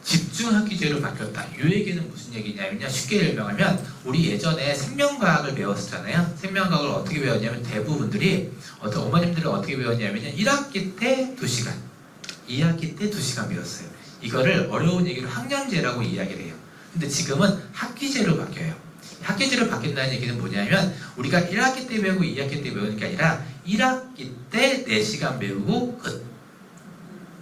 집중학기제로 바뀌었다. 이 얘기는 무슨 얘기냐면요. 쉽게 설명하면 우리 예전에 생명과학을 배웠었잖아요. 생명과학을 어떻게 배웠냐면 대부분들이 어머님들은 어떻게 배웠냐면요. 1학기 때 2시간, 2학기 때 2시간 배웠어요. 이거를 어려운 얘기로 학년제라고 이야기를 해요. 근데 지금은 학기제로 바뀌어요. 학기제로 바뀐다는 얘기는 뭐냐면 우리가 1학기 때 배우고 2학기 때 배우는 게 아니라 1학기 때 4시간 배우고 끝.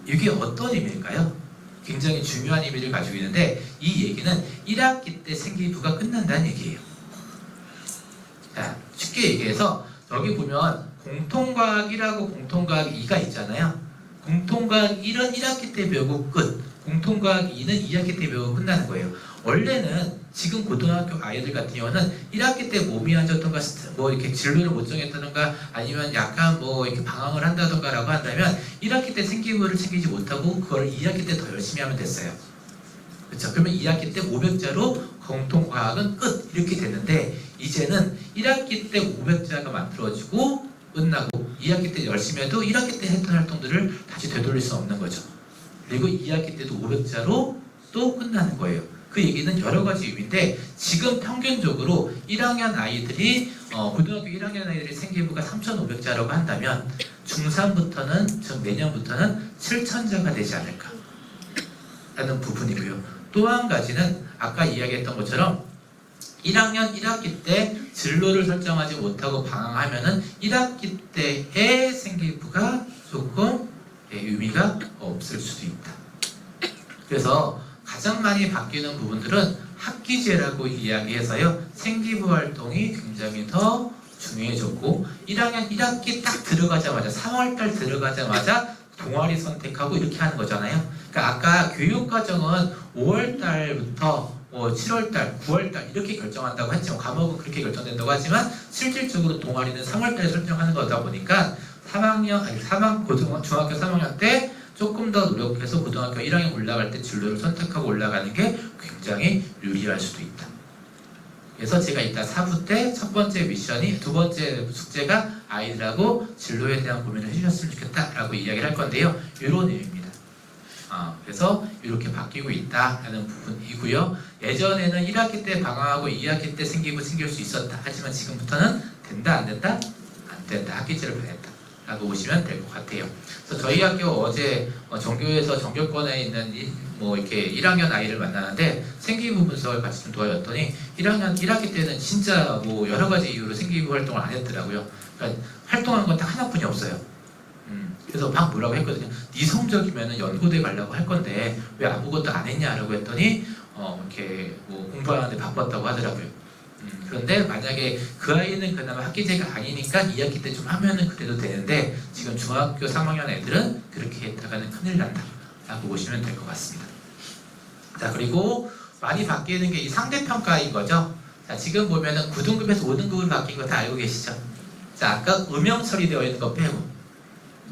이게 어떤 의미일까요? 굉장히 중요한 의미를 가지고 있는데 이 얘기는 1학기 때 생기부가 끝난다는 얘기예요. 자, 쉽게 얘기해서 여기 보면 공통과학 1하고 공통과학 2가 있잖아요. 공통과학 1은 1학기 때 배우고 끝, 공통과학 2는 2학기 때 배우고 끝나는 거예요. 원래는 지금 고등학교 아이들 같은 경우는 1학기 때 몸이 안 좋던가 이렇게 진로를 못 정했다던가 아니면 약간 이렇게 방황을 한다던가 라고 한다면 1학기 때 생기부를 챙기지 못하고 그걸 2학기 때 더 열심히 하면 됐어요. 그렇죠? 그러면 2학기 때 500자로 공통과학은 끝 이렇게 됐는데 이제는 1학기 때 500자가 만들어지고 끝나고 2학기 때 열심히 해도 1학기 때 했던 활동들을 다시 되돌릴 수 없는 거죠. 그리고 2학기 때도 500자로 또 끝나는 거예요. 그 얘기는 여러 가지 의미인데 지금 평균적으로 1학년 아이들이 고등학교 1학년 아이들이 생기부가 3,500자라고 한다면 중3부터는 즉 내년부터는 7,000자가 되지 않을까 라는 부분이고요. 또 한 가지는 아까 이야기했던 것처럼 1학년 1학기 때 진로를 설정하지 못하고 방황하면은 1학기 때의 생기부가 조금 의미가 없을 수도 있다. 그래서 가장 많이 바뀌는 부분들은 학기제라고 이야기해서요. 생기부 활동이 굉장히 더 중요해졌고 1학년 1학기 딱 들어가자마자 3월달 들어가자마자 동아리 선택하고 이렇게 하는 거잖아요. 그러니까 아까 교육과정은 5월달부터 7월달, 9월달 이렇게 결정한다고 했지만 과목은 그렇게 결정된다고 하지만 실질적으로 동아리는 3월달에 설정하는 거다 보니까 중학교 3학년 때 조금 더 노력해서 고등학교 1학년 올라갈 때 진로를 선택하고 올라가는 게 굉장히 유리할 수도 있다. 그래서 제가 이따 4부 때 첫 번째 미션이 두 번째 숙제가 아이들하고 진로에 대한 고민을 해주셨으면 좋겠다라고 이야기를 할 건데요. 이런 의미입니다. 그래서 이렇게 바뀌고 있다라는 부분이고요. 예전에는 1학기 때 방황하고 2학기 때 생기부 생길 수 있었다. 하지만 지금부터는 된다 안 된다? 안 된다. 학기제를 변했다. 라고 보시면 될 것 같아요. 그래서 저희 학교 어제 전교에서 전교권에 있는 이렇게 1학년 아이를 만나는데 생기부 분석을 같이 좀 도와줬더니 1학기 때는 진짜 여러 가지 이유로 생기부 활동을 안 했더라고요. 그러니까 활동한 건 딱 하나뿐이 없어요. 그래서 막 뭐라고 했거든요. 네 성적이면 연고대 가려고 할 건데 왜 아무것도 안 했냐라고 했더니 이렇게 공부하는데 바빴다고 하더라고요. 그런데 만약에 그 아이는 그나마 학기제가 아니니까 2학기 때 좀 하면은 그래도 되는데 지금 중학교 3학년 애들은 그렇게 했다가는 큰일 난다 라고 보시면 될 것 같습니다. 자, 그리고 많이 바뀌는 게 이 상대평가인 거죠. 자, 지금 보면은 9등급에서 5등급으로 바뀐 거 다 알고 계시죠? 자, 아까 음영 처리되어 있는 거 빼고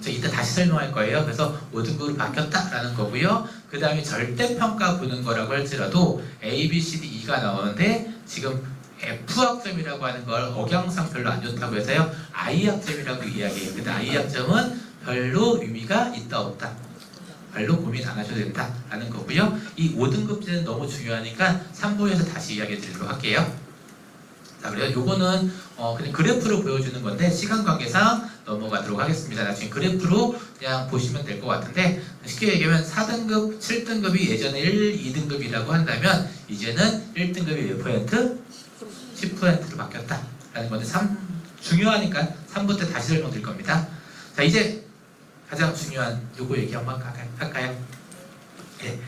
저 이따 다시 설명할 거예요. 그래서 5등급으로 바뀌었다라는 거고요. 그 다음에 절대평가 보는 거라고 할지라도 A, B, C, D, E가 나오는데 지금 F학점이라고 하는 걸 억양상 별로 안 좋다고 해서요. I학점이라고 이야기해요. 근데 I학점은 별로 의미가 있다 없다. 별로 고민 안 하셔도 된다라는 거고요. 이 5등급제는 너무 중요하니까 3부에서 다시 이야기 드리도록 할게요. 자, 그래요. 요거는 그냥 그래프로 보여주는 건데 시간 관계상 넘어가도록 하겠습니다. 나중에 그래프로 그냥 보시면 될 것 같은데 쉽게 얘기하면 4등급, 7등급이 예전에 1, 2등급이라고 한다면 이제는 1등급이 몇 %? 10%로 바뀌었다라는 건데 중요하니까 3부 때 다시 설명드릴 겁니다. 자, 이제 가장 중요한 요거 얘기 한번 할까요? 네.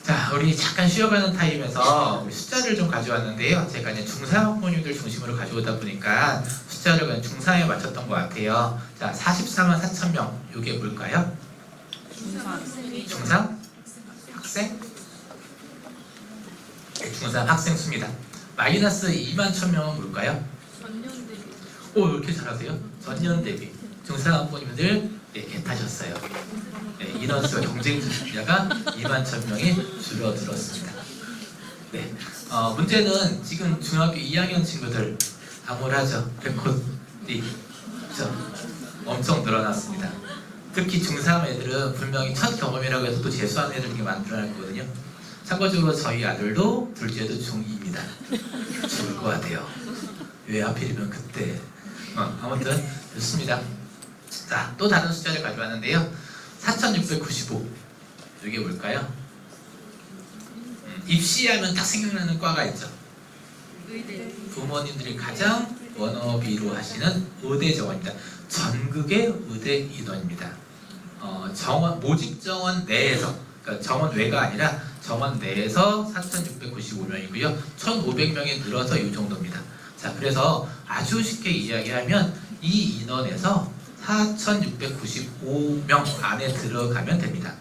자, 우리 잠깐 쉬어가는 타임에서 우리 숫자를 좀 가져왔는데요. 제가 이제 중3학부모님들 중심으로 가져오다 보니까 숫자를 그냥 중3에 맞췄던 것 같아요. 자, 44만 4천 명. 이게 뭘까요? 중3? 학생? 네, 중3 학생 수입니다. 마이너스 2만 1천 명은 뭘까요? 전년 대비. 오, 이렇게 잘하세요? 전년 대비. 중3학부모님들 개타셨어요. 네, 인원수가 경쟁자가 2만 1천 명이 줄어들었습니다. 네, 문제는 지금 중학교 2학년 친구들 암울하죠. 레코드이 엄청 늘어났습니다. 특히 중3 애들은 분명히 첫 경험이라고 해서 또 재수하는 애들이 많더라고요. 참고적으로 저희 아들도 둘째도 중2입니다. 죽을 것 같아요. 왜 하필이면 그때. 아무튼 좋습니다. 자, 또 다른 숫자를 가져왔는데요. 4695. 이게 뭘까요? 입시하면 딱 생각나는 과가 있죠. 의대. 부모님들이 가장 워너비로 하시는 의대 정원입니다. 전국의 의대 인원입니다. 정원, 모집 정원 내에서, 그러니까 정원 외가 아니라 정원 내에서 4,695명이고요. 1,500명이 늘어서 이 정도입니다. 자, 그래서 아주 쉽게 이야기하면 이 인원에서 4,695명 안에 들어가면 됩니다.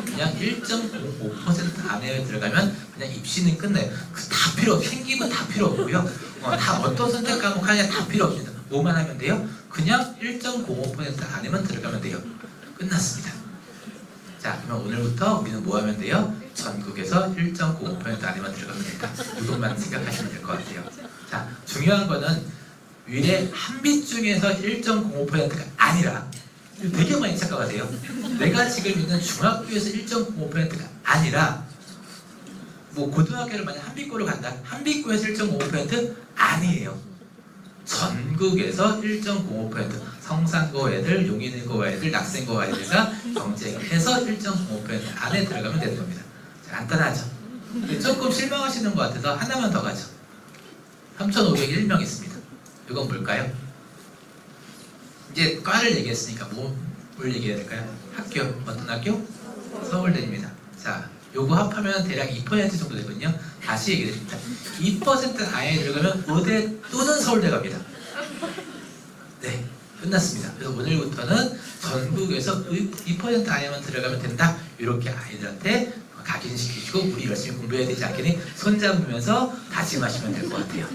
그냥 1.05% 안에 들어가면 그냥 입시는 끝내요. 다 필요, 생기면 다 필요 없고요. 다 어떤 선택 과목 하냐 다 필요 없습니다. 뭐만 하면 돼요? 그냥 1.05% 안에만 들어가면 돼요. 끝났습니다. 자, 그러면 오늘부터 우리는 뭐 하면 돼요? 전국에서 1.05% 안에만 들어가면 됩니다. 이것만 생각하시면 될 것 같아요. 자, 중요한 거는 위례 한빛 중에서 1.05%가 아니라 되게 많이 착각하세요. 내가 지금 있는 중학교에서 1.05%가 아니라 뭐 고등학교를 만약 한빛고를 간다. 한빛고에서 1.05% 아니에요. 전국에서 1.05% 성산고 애들, 용인고 애들, 낙생고 애들과 경쟁해서 1.05% 안에 들어가면 되는 겁니다. 자, 간단하죠? 근데 조금 실망하시는 것 같아서 하나만 더 가죠. 3,501명 있습니다. 이건 뭘까요? 이제 과를 얘기했으니까 뭘 얘기해야 될까요? 학교, 어떤 학교? 서울대입니다. 자, 요거 합하면 대략 2% 정도 되거든요. 다시 얘기해 드립니다. 2% 안에 들어가면 의대 또는 서울대 갑니다. 네, 끝났습니다. 그래서 오늘부터는 전국에서 2% 안에만 들어가면 된다. 이렇게 아이들한테 각인시키시고 우리 열심히 공부해야 되지 않겠니? 손잡으면서 다짐하시면 될 것 같아요.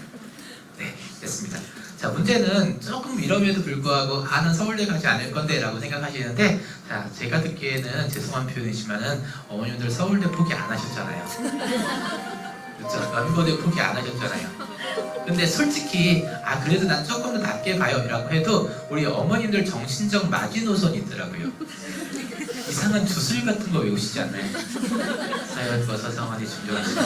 네, 됐습니다. 자, 문제는 조금 이럼에도 불구하고 난 서울대 가지 않을 건데 라고 생각하시는데, 자, 제가 듣기에는 죄송한 표현이지만은 어머님들 서울대 포기 안 하셨잖아요. 그렇죠? 연고대 포기 안 하셨잖아요. 근데 솔직히 그래도 난 조금 더 낮게 봐요 라고 해도 우리 어머님들 정신적 마지노선이 있더라고요. 이상한 주술 같은 거 외우시지 않나요? 사연과 서성원이 존경하시는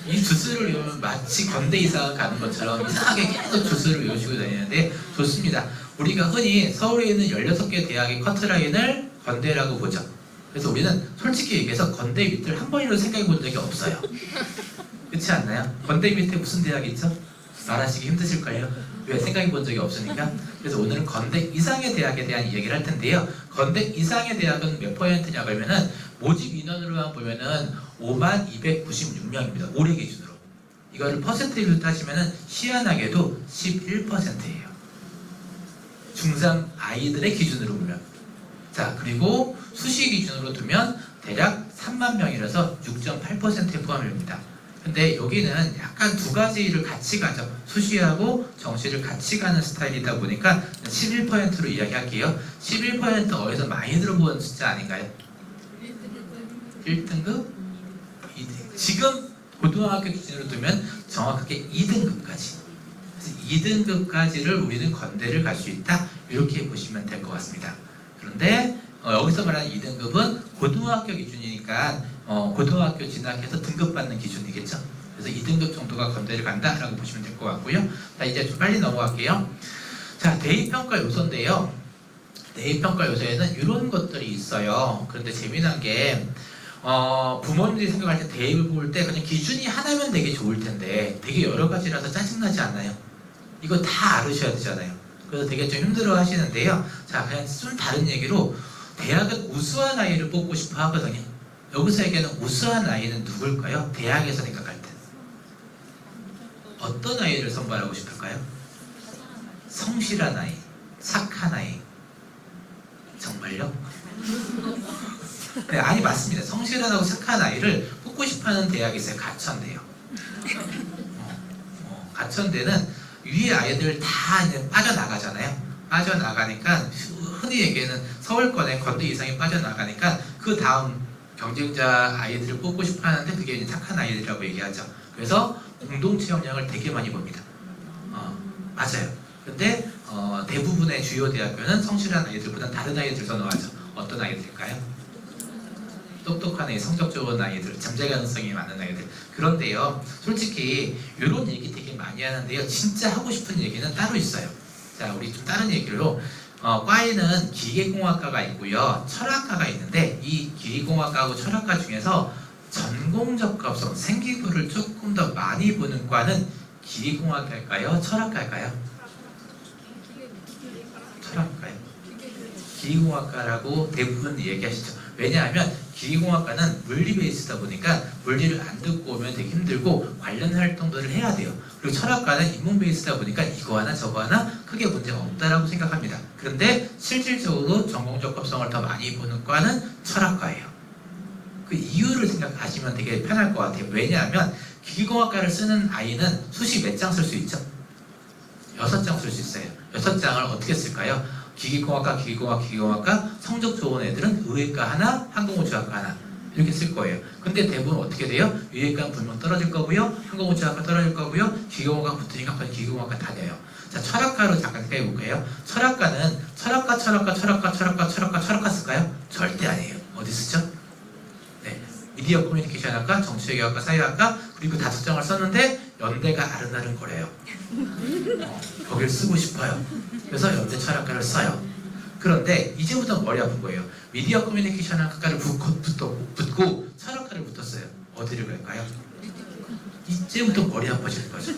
이 주술을 외우면 마치 건대 이사 가는 것처럼 이상하게 계속 주술을 외우시고 다니는데 좋습니다. 우리가 흔히 서울에 있는 16개 대학의 커트라인을 건대라고 보죠. 그래서 우리는 솔직히 얘기해서 건대 밑을 한 번이라도 생각해 본 적이 없어요. 그렇지 않나요? 건대 밑에 무슨 대학이 있죠? 말하시기 힘드실걸요? 왜 생각해 본 적이 없으니까? 그래서 오늘은 건대 이상의 대학에 대한 이야기를 할 텐데요. 건대 이상의 대학은 몇 %냐고 하면은 모집 인원으로만 보면은 5296명입니다. 올해 기준으로. 이거를 퍼센테이지로 따지면은 희한하게도 11%예요. 중3 아이들의 기준으로 보면. 자, 그리고 수시 기준으로 두면 대략 3만 명이라서 6.8%에 포함됩니다. 근데 여기는 약간 두 가지를 같이 가죠. 수시하고 정시를 같이 가는 스타일이다 보니까 11%로 이야기할게요. 11% 어디서 많이 들어본 숫자 아닌가요? 1등급? 2등급. 지금 고등학교 기준으로 두면 정확하게 2등급까지. 2등급까지를 우리는 건대를 갈 수 있다. 이렇게 보시면 될 것 같습니다. 그런데 여기서 말하는 2등급은 고등학교 기준이니까 고등학교 진학해서 등급받는 기준이겠죠. 그래서 2등급 정도가 건대를 간다라고 보시면 될 것 같고요. 자, 이제 좀 빨리 넘어갈게요. 자, 대입평가 요소인데요. 대입평가 요소에는 이런 것들이 있어요. 그런데 재미난 게 부모님들이 생각할 때 대입을 볼 때 그냥 기준이 하나면 되게 좋을 텐데 되게 여러 가지라서 짜증나지 않나요? 이거 다 알으셔야 되잖아요. 그래서 되게 좀 힘들어 하시는데요. 자, 그냥 좀 다른 얘기로 대학은 우수한 아이를 뽑고 싶어 하거든요. 여기서 얘기하는 우수한 아이는 누굴까요? 대학에서 생각할 때 어떤 아이를 선발하고 싶을까요? 성실한 아이, 착한 아이. 정말요? 네, 아니 맞습니다. 성실하고 착한 아이를 뽑고 싶어하는 대학이 있어요. 가천대요. 가천대는 위에 아이들 다 이제 빠져나가잖아요. 빠져나가니까 흔히 얘기하는 서울권에 건대 이상이 빠져나가니까 그 다음 경쟁자 아이들을 뽑고 싶어 하는데 그게 이제 착한 아이들이라고 얘기하죠. 그래서 공동체 역량을 되게 많이 봅니다. 맞아요. 근데 대부분의 주요 대학교는 성실한 아이들보다 다른 아이들 선호하죠. 어떤 아이들일까요? 똑똑한 아이, 성적 좋은 아이들, 잠재 가능성이 많은 아이들. 그런데요, 솔직히 이런 얘기 되게 많이 하는데요, 진짜 하고 싶은 얘기는 따로 있어요. 자, 우리 좀 다른 얘기로 과에는 기계공학과가 있고요, 철학과가 있는데 이 기계공학과하고 철학과 중에서 전공 적합성, 생기부를 조금 더 많이 보는 과는 기계공학과일까요? 철학과일까요? 철학과요. 기계공학과라고 대부분 얘기하시죠. 왜냐하면 기계공학과는 물리 베이스다 보니까 물리를 안 듣고 오면 되게 힘들고 관련 활동들을 해야 돼요. 그리고 철학과는 인문 베이스다 보니까 이거 하나 저거 하나 크게 문제가 없다라고 생각합니다. 그런데 실질적으로 전공적 합성을 더 많이 보는 과는 철학과예요. 그 이유를 생각하시면 되게 편할 것 같아요. 왜냐하면 기계공학과를 쓰는 아이는 수시 몇 장 쓸 수 있죠? 6장 쓸 수 있어요. 6장을 어떻게 쓸까요? 기계공학과 성적 좋은 애들은 의예과 하나, 항공우주학과 하나 이렇게 쓸 거예요. 근데 대부분 어떻게 돼요? 의예과는 분명 떨어질 거고요, 항공우주학과 떨어질 거고요, 기계공학과 붙으니까 거의 기계공학과 다녀요. 자, 철학과로 잠깐 생각해 볼까요? 철학과는 철학과 쓸까요? 절대 아니에요. 어디 쓰죠? 네, 미디어 커뮤니케이션학과, 정치외교학과, 사회학과 그리고 5장을 썼는데 연대가 아른아른거려요. 거길 쓰고 싶어요. 그래서 연대 철학과를 써요. 그런데 이제부터 머리 아픈 거예요. 미디어 커뮤니케이션 학과를 붙고 철학과를 붙었어요. 어디를 갈까요? 이제부터 머리 아파지는 거죠.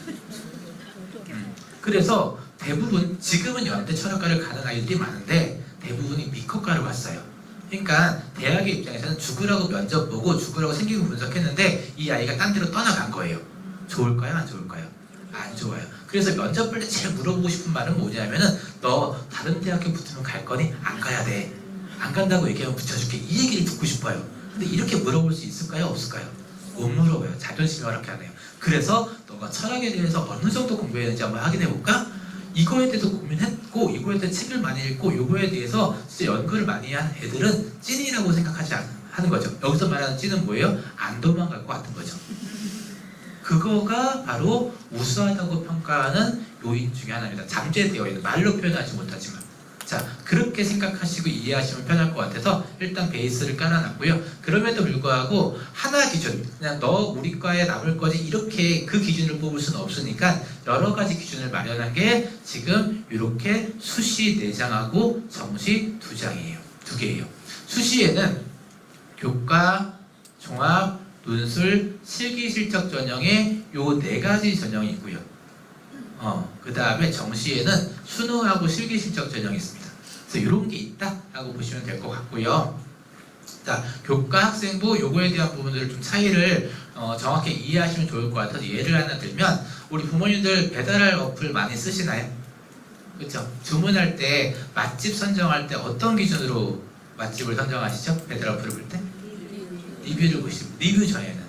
그래서 대부분 지금은 연대 철학과를 가는 아이들이 많은데 대부분이 미커과를 갔어요. 그러니까 대학의 입장에서는 죽으라고 면접 보고 죽으라고 생기고 분석했는데 이 아이가 딴 데로 떠나간 거예요. 좋을까요? 안 좋을까요? 안 좋아요. 그래서 면접 볼 때 제일 물어보고 싶은 말은 뭐냐면은 너 다른 대학교 붙으면 갈 거니? 안 가야 돼. 안 간다고 얘기하면 붙여줄게. 이 얘기를 듣고 싶어요. 근데 이렇게 물어볼 수 있을까요? 없을까요? 못 물어봐요. 자존심이 허락하네요. 그래서 너가 철학에 대해서 어느 정도 공부했는지 한번 확인해 볼까? 이거에 대해서 고민했고 이거에 대해서 책을 많이 읽고 이거에 대해서 진짜 연구를 많이 한 애들은 찐이라고 생각하지 하는 거죠. 여기서 말하는 찐은 뭐예요? 안 도망갈 것 같은 거죠. 그거가 바로 우수하다고 평가하는 요인 중에 하나입니다. 잠재되어 있는, 말로 표현하지 못하지만. 자, 그렇게 생각하시고 이해하시면 편할 것 같아서 일단 베이스를 깔아놨고요. 그럼에도 불구하고 하나 기준, 그냥 너 우리 과에 남을 거지 이렇게 그 기준을 뽑을 수는 없으니까 여러 가지 기준을 마련한 게 지금 이렇게 수시 4장하고 정시 2장이에요. 2개예요. 수시에는 교과, 종합, 논술, 실기실적 전형의 요 4가지 전형이 있고요. 그 다음에 정시에는 수능하고 실기실적 전형이 있습니다. 그래서 이런 게 있다라고 보시면 될 것 같고요. 자, 교과 학생부 요거에 대한 부분들을 좀 차이를 정확히 이해하시면 좋을 것 같아서 예를 하나 들면 우리 부모님들 배달할 어플 많이 쓰시나요? 그렇죠? 주문할 때 맛집 선정할 때 어떤 기준으로 맛집을 선정하시죠? 배달 어플을 볼 때? 리뷰를 보시면 리뷰 전에는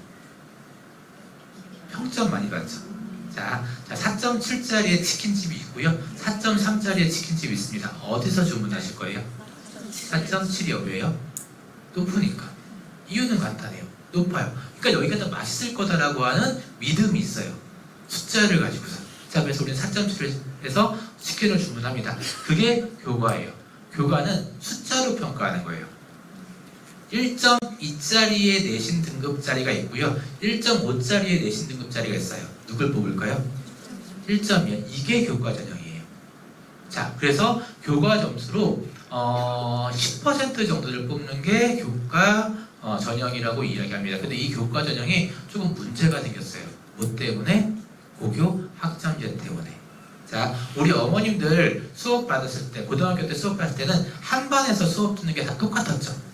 평점 많이 받죠. 자, 4.7짜리의 치킨집이 있고요. 4.3짜리의 치킨집이 있습니다. 어디서 주문하실 거예요? 4.7이요. 왜요? 높으니까. 이유는 간단해요. 높아요. 그러니까 여기가 더 맛있을 거다라고 하는 믿음이 있어요. 숫자를 가지고서. 자, 그래서 우리는 4.7에서 치킨을 주문합니다. 그게 교과예요. 교과는 숫자로 평가하는 거예요. 1.2짜리의 내신 등급짜리가 있고요. 1.5짜리의 내신 등급짜리가 있어요. 누굴 뽑을까요? 1.2. 이게 교과 전형이에요. 자, 그래서 교과 점수로 10% 정도를 뽑는 게 교과 전형이라고 이야기합니다. 근데 이 교과 전형이 조금 문제가 생겼어요. 뭐 때문에? 고교 학점제 때문에. 자, 우리 어머님들 수업 받았을 때, 고등학교 때 수업 받을 때는 한 반에서 수업 듣는 게 다 똑같았죠.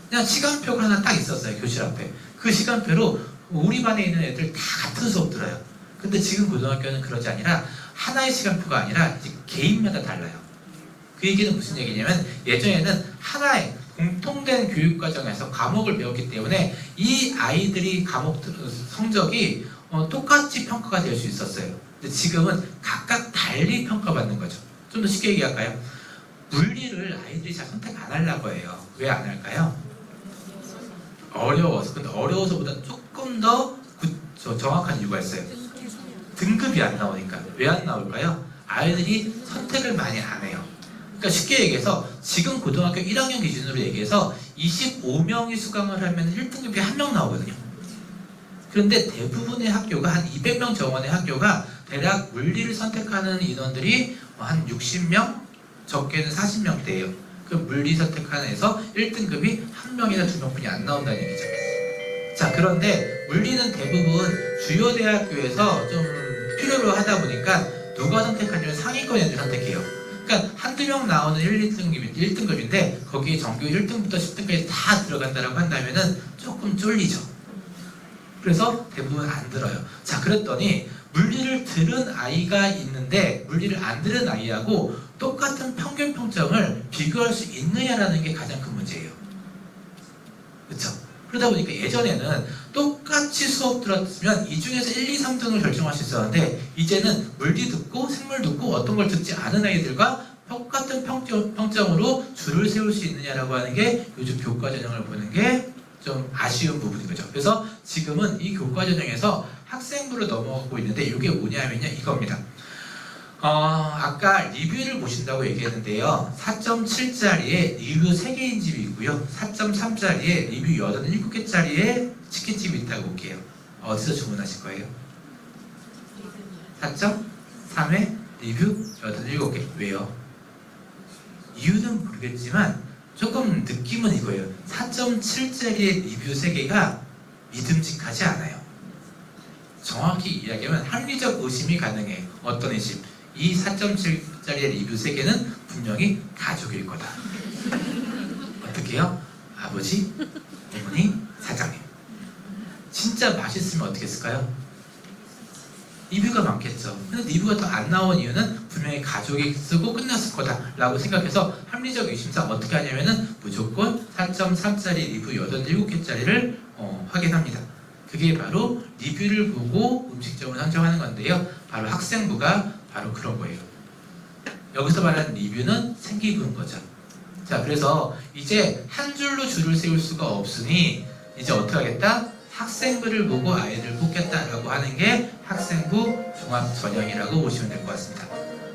그냥 시간표가 하나 딱 있었어요. 교실 앞에. 그 시간표로 우리 반에 있는 애들 다 같은 수업 들어요. 근데 지금 고등학교는 그러지 아니라 하나의 시간표가 아니라 이제 개인마다 달라요. 그 얘기는 무슨 얘기냐면 예전에는 하나의 공통된 교육과정에서 과목을 배웠기 때문에 이 아이들이 과목 성적이 똑같이 평가가 될 수 있었어요. 근데 지금은 각각 달리 평가받는 거죠. 좀 더 쉽게 얘기할까요? 물리를 아이들이 잘 선택 안 하려고 해요. 왜 안 할까요? 어려워서. 근데 어려워서보다 조금 더 정확한 이유가 있어요. 등급이 안 나오니까. 왜 안 나올까요? 아이들이 선택을 많이 안 해요. 그러니까 쉽게 얘기해서 지금 고등학교 1학년 기준으로 얘기해서 25명이 수강을 하면 1등급이 1명 나오거든요. 그런데 대부분의 학교가 한 200명 정원의 학교가 대략 물리를 선택하는 인원들이 한 60명? 적게는 40명대예요. 그 물리 선택하는 에서 1등급이 1명이나 2명뿐이 안 나온다는 얘기죠. 자, 그런데 물리는 대부분 주요 대학교에서 좀 필요로 하다 보니까 누가 선택하냐면 상위권 애들 선택해요. 그러니까 한두 명 나오는 1등급인데 거기에 전교 1등부터 10등까지 다 들어간다라고 한다면은 조금 쫄리죠. 그래서 대부분 안 들어요. 자, 그랬더니 물리를 들은 아이가 있는데 물리를 안 들은 아이하고 똑같은 평균 평점을 비교할 수 있느냐라는 게 가장 큰 문제예요. 그렇죠? 그러다 보니까 예전에는 똑같이 수업 들었으면 이 중에서 1, 2, 3등을 결정할 수 있었는데 이제는 물리 듣고 생물 듣고 어떤 걸 듣지 않은 아이들과 똑같은 평점으로 줄을 세울 수 있느냐라고 하는 게 요즘 교과 전형을 보는 게 좀 아쉬운 부분인 거죠. 그래서 지금은 이 교과 전형에서 학생부로 넘어가고 있는데 이게 뭐냐면요, 이겁니다. 아까 리뷰를 보신다고 얘기했는데요. 4.7짜리에 리뷰 3개인 집이 있고요. 4.3짜리에 리뷰 87개짜리에 치킨집이 있다고 볼게요. 어디서 주문하실 거예요? 4.3에 리뷰 87개. 왜요? 이유는 모르겠지만 조금 느낌은 이거예요. 4.7짜리의 리뷰 3개가 믿음직하지 않아요. 정확히 이야기하면 합리적 의심이 가능해요. 어떤 의심? 이 4.7짜리 리뷰 3개는 분명히 가족일 거다. 어떻게요? 아버지, 어머니, 사장님. 진짜 맛있으면 어떻게 했을까요? 리뷰가 많겠죠. 근데 리뷰가 더 안 나온 이유는 분명히 가족이 쓰고 끝났을 거다라고 생각해서 합리적 의심상 어떻게 하냐면은 무조건 4.3짜리 리뷰 87개짜리를 확인합니다. 그게 바로 리뷰를 보고 음식점을 선정하는 건데요. 바로 학생부가 바로 그런 거예요. 여기서 말하는 리뷰는 생기부인 거죠. 자, 그래서 이제 한 줄로 줄을 세울 수가 없으니 이제 어떻게 하겠다? 학생부를 보고 아이를 뽑겠다라고 하는 게 학생부 종합전형이라고 보시면 될 것 같습니다.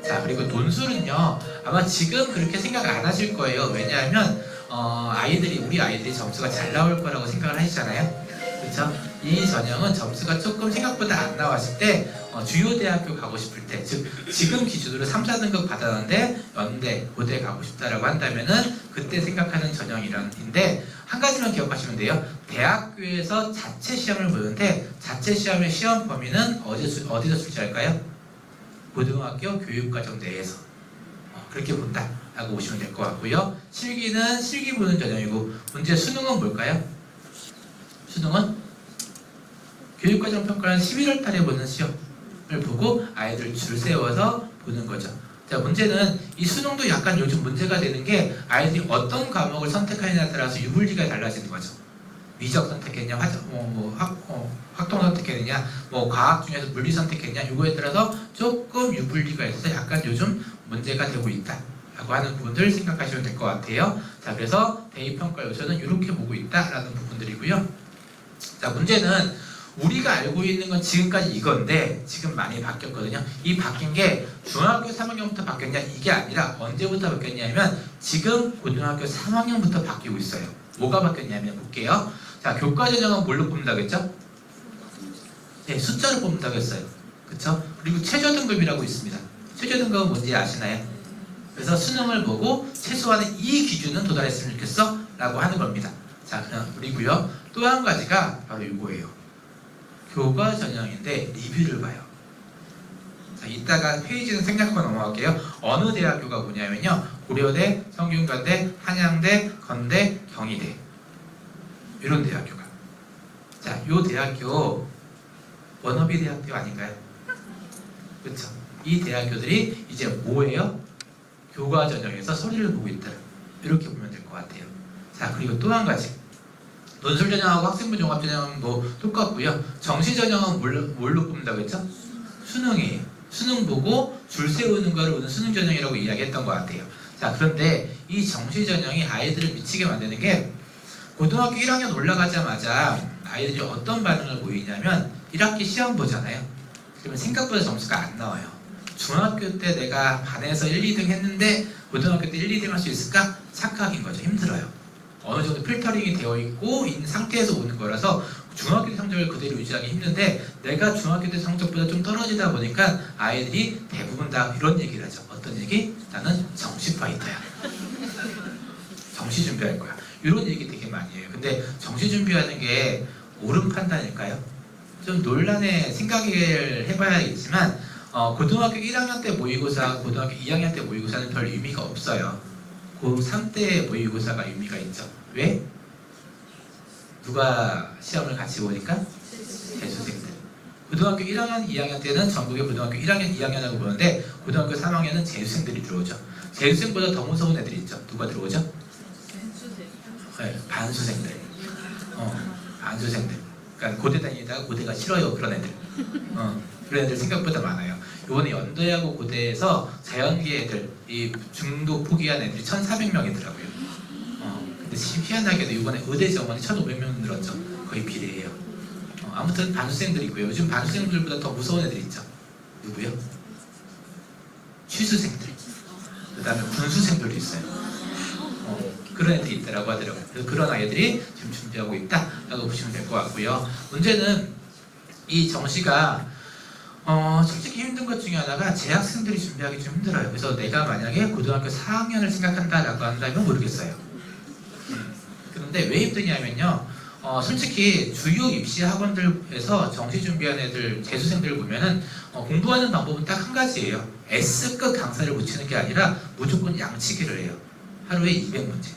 자, 그리고 논술은요, 아마 지금 그렇게 생각 안 하실 거예요. 왜냐하면 우리 아이들이 점수가 잘 나올 거라고 생각을 하시잖아요. 그렇죠? 이 전형은 점수가 조금 생각보다 안 나왔을 때 주요 대학교 가고 싶을 때, 즉 지금 기준으로 3, 4등급 받았는데 연대, 고대 가고 싶다라고 한다면은 그때 생각하는 전형인데 한 가지만 기억하시면 돼요. 대학교에서 자체 시험을 보는데 자체 시험의 시험 범위는 어디서 출제할까요? 고등학교 교육과정 내에서 그렇게 본다라고 보시면 될 것 같고요. 실기는 실기 보는 전형이고 문제 수능은 뭘까요? 수능은 교육과정 평가는 11월 달에 보는 시험을 보고 아이들 줄 세워서 보는 거죠. 자, 문제는 이 수능도 약간 요즘 문제가 되는 게 아이들이 어떤 과목을 선택하느냐에 따라서 유불리가 달라지는 거죠. 미적 선택했냐, 확통 선택했느냐, 과학 중에서 물리 선택했냐, 이거에 따라서 조금 유불리가 있어서 약간 요즘 문제가 되고 있다라고 하는 부분들 생각하시면 될 것 같아요. 자, 그래서 대입평가 요소는 이렇게 보고 있다라는 부분들이고요. 자, 문제는 우리가 알고 있는 건 지금까지 이건데 지금 많이 바뀌었거든요. 이 바뀐 게 중학교 3학년부터 바뀌었냐 이게 아니라 언제부터 바뀌었냐면 지금 고등학교 3학년부터 바뀌고 있어요. 뭐가 바뀌었냐면 볼게요. 자, 교과전형은 뭘로 뽑는다고 했죠? 네, 숫자로 뽑는다고 했어요. 그쵸? 그리고 최저등급이라고 있습니다. 최저등급은 뭔지 아시나요? 그래서 수능을 보고 최소한의 이 기준은 도달했으면 좋겠어 라고 하는 겁니다. 자, 그리고요 또 한 가지가 바로 이거예요. 교과 전형인데 리뷰를 봐요. 자, 이따가 페이지는 생략하고 넘어갈게요. 어느 대학교가 뭐냐면요, 고려대, 성균관대, 한양대, 건대, 경희대, 이런 대학교가. 자, 요 대학교 워너비 대학교 아닌가요? 그렇죠? 이 대학교들이 이제 뭐예요? 교과 전형에서 소리를 보고 있다. 이렇게 보면 될 것 같아요. 자, 그리고 또 한 가지. 논술 전형하고 학생부 종합 전형은 똑같고요. 정시 전형은 뭘로 뽑는다고 했죠? 수능이에요. 수능 보고 줄 세우는 거를 오늘 수능 전형이라고 이야기했던 것 같아요. 자, 그런데 이 정시 전형이 아이들을 미치게 만드는 게 고등학교 1학년 올라가자마자 아이들이 어떤 반응을 보이냐면 1학기 시험 보잖아요. 그러면 생각보다 점수가 안 나와요. 중학교 때 내가 반에서 1, 2등 했는데 고등학교 때 1, 2등 할 수 있을까? 착각인 거죠. 힘들어요. 어느 정도 필터링이 되어 있고 있는 상태에서 오는 거라서 중학교 때 성적을 그대로 유지하기 힘든데 내가 중학교 때 성적보다 좀 떨어지다 보니까 아이들이 대부분 다 이런 얘기를 하죠. 어떤 얘기? 나는 정시 파이터야. 정시 준비할 거야. 이런 얘기 되게 많이 해요. 근데 정시 준비하는 게 옳은 판단일까요? 좀 논란의 생각을 해봐야겠지만 고등학교 1학년 때 모의고사, 고등학교 2학년 때 모의고사는 별 의미가 없어요. 고3 때 모의고사가 의미가 있죠. 왜? 누가 시험을 같이 보니까? 재수생들. 고등학교 1학년, 2학년 때는 전국의 고등학교 1학년, 2학년하고 보는데 고등학교 3학년은 재수생들이 들어오죠. 재수생보다 더 무서운 애들이 있죠. 누가 들어오죠? 네, 반수생들. 반수생들. 그러니까 고대 다니다가 고대가 싫어요. 그런 애들. 그런 애들 생각보다 많아요. 이번에 연대하고 고대에서 자연계 애들, 이 중도 포기한 애들이 1,400명이더라고요. 근데 희한하게도 이번에 의대 정원이 1,500명 늘었죠. 거의 비례해요. 아무튼 반수생들이 있고요. 요즘 반수생들보다 더 무서운 애들이 있죠. 누구요? 취수생들. 그 다음에 군수생들도 있어요. 그런 애들이 있다라고 하더라고요. 그래서 그런 아이들이 지금 준비하고 있다라고 보시면 될 것 같고요. 문제는 이 정시가 솔직히 힘든 것 중에 하나가 재학생들이 준비하기 좀 힘들어요. 그래서 내가 만약에 고등학교 4학년을 생각한다라고 한다면 모르겠어요. 그런데 왜 힘드냐면요, 솔직히 주요 입시 학원들에서 정시 준비하는 애들, 재수생들을 보면은 공부하는 방법은 딱 한 가지예요. S급 강사를 붙이는 게 아니라 무조건 양치기를 해요. 하루에 200문제.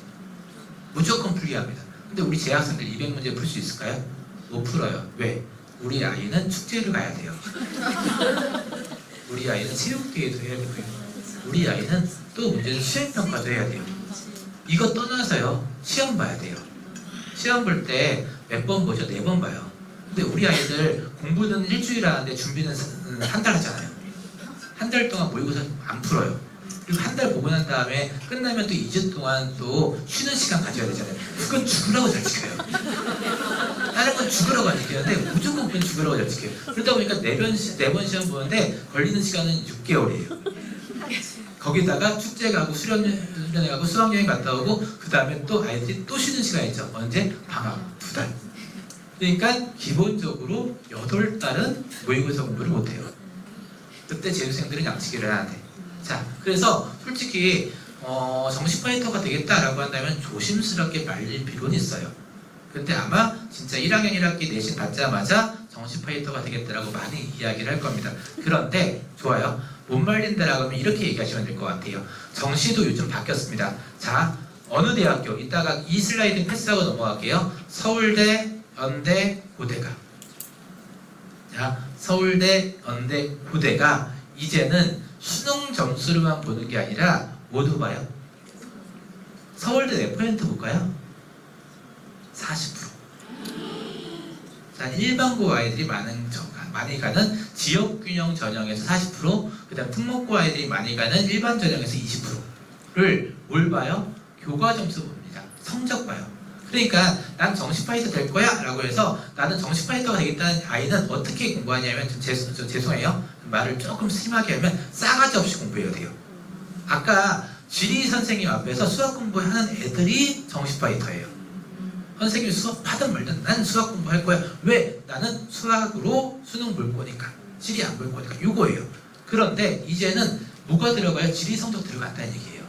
무조건 풀게 합니다. 근데 우리 재학생들 200문제 풀 수 있을까요? 못 풀어요. 왜? 우리 아이는 축제를 가야 돼요. 우리 아이는 체육대회도 해야 되고요. 우리 아이는 또 문제는 수행평가도 해야 돼요. 이거 떠나서요. 시험 봐야 돼요. 시험 볼 때 몇 번 보죠? 4번 봐요. 근데 우리 아이들 공부는 일주일 하는데 준비는 한 달 하잖아요. 한 달 동안 모의고사 안 풀어요. 그리고 한 달 보고 난 다음에 끝나면 또 2주 동안 또 쉬는 시간 가져야 되잖아요. 그건 죽으라고 잘 지켜요. 다른 건 죽으라고 안 지키는데 무조건 그건 죽으라고 잘 지켜요. 그러다 보니까 4번 시험 보는데 걸리는 시간은 6개월이에요. 거기다가 축제 가고 수련회 가고 수학여행 갔다 오고 그 다음에 또 아이들이 또 쉬는 시간이 있죠. 언제? 방학 2달. 그러니까 기본적으로 8달은 모의고사 공부를 못해요. 그때 재수생들은 양치기를 해야 돼. 자, 그래서 솔직히 정시 파이터가 되겠다라고 한다면 조심스럽게 말릴 필요는 있어요. 근데 아마 진짜 1학년 1학기 내신 받자마자 정시 파이터가 되겠다라고 많이 이야기를 할 겁니다. 그런데 좋아요. 못 말린다라고 하면 이렇게 얘기하시면 될 것 같아요. 정시도 요즘 바뀌었습니다. 자, 어느 대학교? 이따가 이 슬라이드 패스하고 넘어갈게요. 서울대, 연대, 고대가. 자, 서울대, 연대, 고대가 이제는 수능 점수로만 보는 게 아니라 모두 봐요. 서울대 몇 퍼센트 볼까요? 40%. 자, 일반고 아이들이 많이 가는 지역균형 전형에서 40%, 그 다음 특목고 아이들이 많이 가는 일반 전형에서 20%를 뭘 봐요? 교과 점수 봅니다. 성적 봐요. 그러니까 난 정시 파이터 될 거야 라고 해서 나는 정시 파이터가 되겠다는 아이는 어떻게 공부하냐면 죄송해요. 말을 조금 심하게 하면 싸가지 없이 공부해야 돼요. 아까 지리 선생님 앞에서 수학 공부하는 애들이 정시 파이터예요. 선생님이 수업하든 말든 난 수학 공부할 거야. 왜? 나는 수학으로 수능 볼 거니까. 지리 안 볼 거니까. 이거예요. 그런데 이제는 뭐가 들어가요? 지리 성적 들어간다는 얘기예요.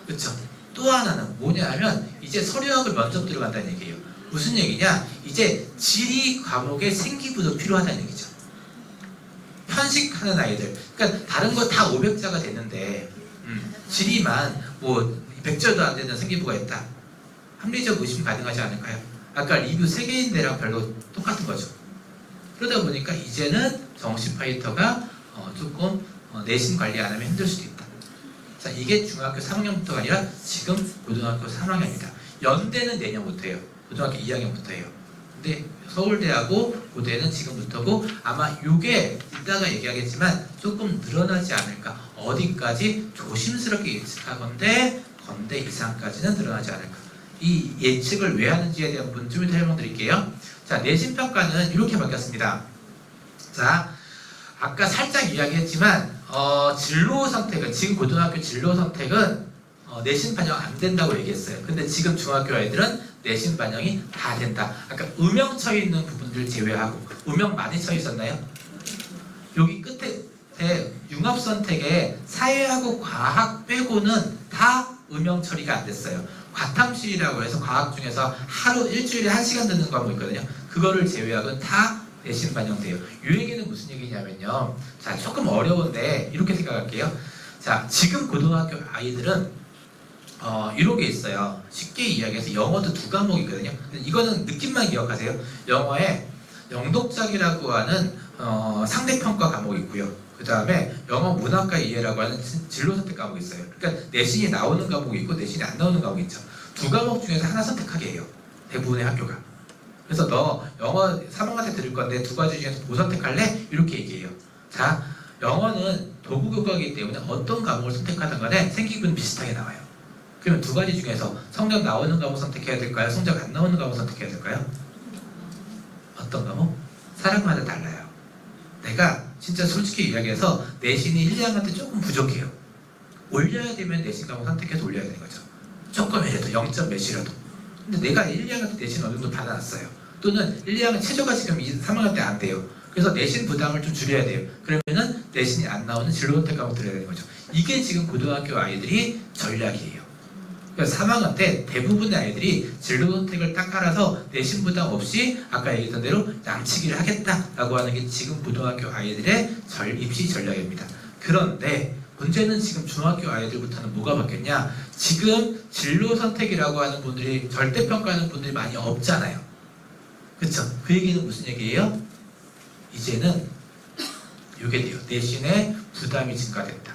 그렇죠? 또 하나는 뭐냐 하면 이제 서류학을 먼저 들어간다는 얘기예요. 무슨 얘기냐? 이제 지리 과목의 생기부도 필요하다는 얘기죠. 편식하는 아이들. 그러니까 다른 거 다 500자가 됐는데 지리만 뭐 100자도 안 되는 생기부가 있다. 합리적 의심 가능하지 않을까요? 아까 리뷰 3개인데랑 별로 똑같은 거죠. 그러다 보니까 이제는 정시 파이터가 조금 내신 관리 안 하면 힘들 수도 있다. 자, 이게 중학교 3학년부터가 아니라 지금 고등학교 3학년입니다. 연대는 내년부터예요. 고등학교 2학년부터예요. 근데 서울대하고 고대는 지금부터고 아마 이게 이따가 얘기하겠지만 조금 늘어나지 않을까. 어디까지 조심스럽게 예측하건대 건대 이상까지는 늘어나지 않을까. 이 예측을 왜 하는지에 대한 부분 좀 이따 설명드릴게요. 자, 내신평가는 이렇게 바뀌었습니다. 자, 아까 살짝 이야기했지만 진로 선택은 지금 고등학교 진로 선택은 내신 반영 안 된다고 얘기했어요. 근데 지금 중학교 아이들은 내신 반영이 다 된다. 아까 음영 처해 있는 부분들 제외하고 음영 많이 처해 있었나요? 여기 끝에 융합 선택에 사회하고 과학 빼고는 다 음영 처리가 안 됐어요. 과탐실이라고 해서 과학 중에서 하루 일주일에 1시간 듣는 과목 있거든요. 그거를 제외하고는 다 내신 반영돼요. 이 얘기는 무슨 얘기냐면요. 자, 조금 어려운데 이렇게 생각할게요. 자, 지금 고등학교 아이들은 이런 게 있어요. 쉽게 이야기해서 영어도 2과목이 있거든요. 이거는 느낌만 기억하세요. 영어에 영독작이라고 하는 상대평가 과목이 있고요. 그 다음에 영어 문학과 이해라고 하는 진로 선택 과목이 있어요. 그러니까 내신이 나오는 과목이 있고 내신이 안 나오는 과목이 있죠. 2과목 중에서 하나 선택하게 해요. 대부분의 학교가. 그래서 너 영어 3학년한테 들을 건데 2가지 중에서 뭐 선택할래? 이렇게 얘기해요. 자, 영어는 도구교과이기 때문에 어떤 과목을 선택하든 간에 생기부는 비슷하게 나와요. 그러면 2가지 중에서 성적 나오는 과목 선택해야 될까요? 성적 안 나오는 과목 선택해야 될까요? 어떤 과목? 사람마다 달라요. 내가 진짜 솔직히 이야기해서 내신이 1, 2학년 때 조금 부족해요. 올려야 되면 내신 과목 선택해서 올려야 되는 거죠. 조금이라도 0점 몇이라도. 근데 내가 1, 2학년 때 내신 어느 정도 받아놨어요. 또는 1, 2학년 최저가 지금 3학년 때 안 돼요. 그래서 내신 부담을 좀 줄여야 돼요. 그러면은 내신이 안 나오는 진로 선택 과목 들어야 되는 거죠. 이게 지금 고등학교 아이들이 전략이에요. 그러니까 3학년 때 대부분의 아이들이 진로 선택을 딱 깔아서 내신 부담 없이 아까 얘기했던 대로 양치기를 하겠다라고 하는 게 지금 고등학교 아이들의 입시 전략입니다. 그런데 문제는 지금 중학교 아이들부터는 뭐가 바뀌었냐? 지금 진로 선택이라고 하는 분들이 절대평가하는 분들이 많이 없잖아요. 그쵸? 그 얘기는 무슨 얘기예요? 이제는 이게 돼요. 내신에 부담이 증가됐다.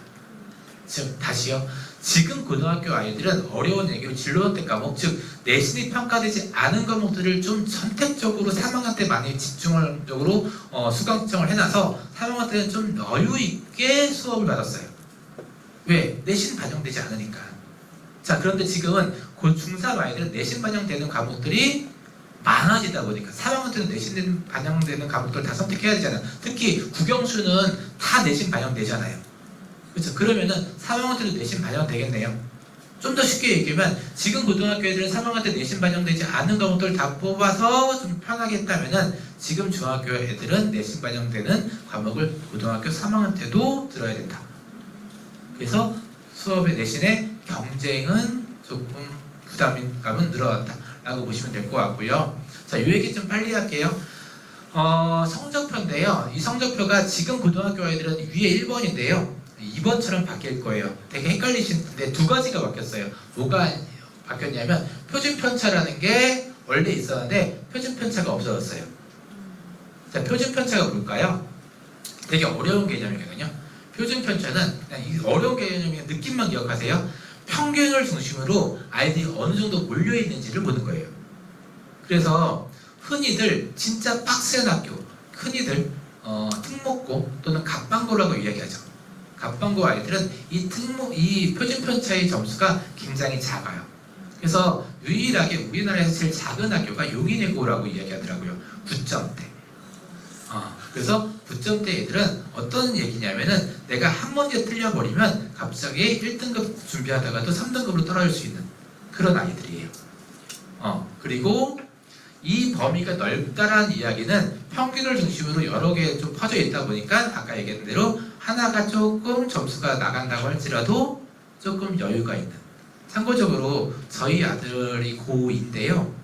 즉 다시요. 지금 고등학교 아이들은 어려운 얘기, 진로 선택 과목, 즉 내신이 평가되지 않은 과목들을 좀 선택적으로 3학년 때 많이 집중적으로 수강 신청을 해놔서 3학년 때는 좀 여유 있게 수업을 받았어요. 왜? 내신 반영되지 않으니까. 자, 그런데 지금은 중3 아이들은 내신 반영되는 과목들이 많아지다 보니까 3학년 때는 내신 반영되는 과목들 다 선택해야 되잖아요. 특히 국영수는 다 내신 반영되잖아요. 그렇죠? 그러면은 3학년 때도 내신 반영되겠네요. 좀 더 쉽게 얘기하면 지금 고등학교 애들은 3학년 때 내신 반영되지 않은 과목들 다 뽑아서 좀 편하게 했다면은 지금 중학교 애들은 내신 반영되는 과목을 고등학교 3학년 때도 들어야 된다. 그래서 수업의 내신의 경쟁은 조금 부담감은 늘어났다 라고 보시면 될 것 같고요. 자, 이 얘기 좀 빨리 할게요. 성적표인데요. 이 성적표가 지금 고등학교 아이들은 위에 1번인데요. 2번처럼 바뀔 거예요. 되게 헷갈리시는데 두 가지가 바뀌었어요. 뭐가 바뀌었냐면 표준 편차라는 게 원래 있었는데 표준 편차가 없어졌어요. 자, 표준 편차가 뭘까요? 되게 어려운 개념이거든요. 표준 편차는 그냥 이 어려운 개념이면 느낌만 기억하세요. 평균을 중심으로 아이들이 어느 정도 몰려 있는지를 보는 거예요. 그래서 흔히들 진짜 빡센 학교, 흔히들 특목고 또는 갑방고라고 이야기하죠. 갑방고 아이들은 이 표준 편차의 점수가 굉장히 작아요. 그래서 유일하게 우리나라에서 제일 작은 학교가 용인외고라고 이야기하더라고요. 9점대. 그래서 9점대 애들은 어떤 얘기냐면은 내가 한 문제 틀려버리면 갑자기 1등급 준비하다가도 3등급으로 떨어질 수 있는 그런 아이들이에요. 그리고 이 범위가 넓다라는 이야기는 평균을 중심으로 여러 개 좀 퍼져 있다 보니까 아까 얘기한 대로 하나가 조금 점수가 나간다고 할지라도 조금 여유가 있는. 참고적으로 저희 아들이 고2인데요.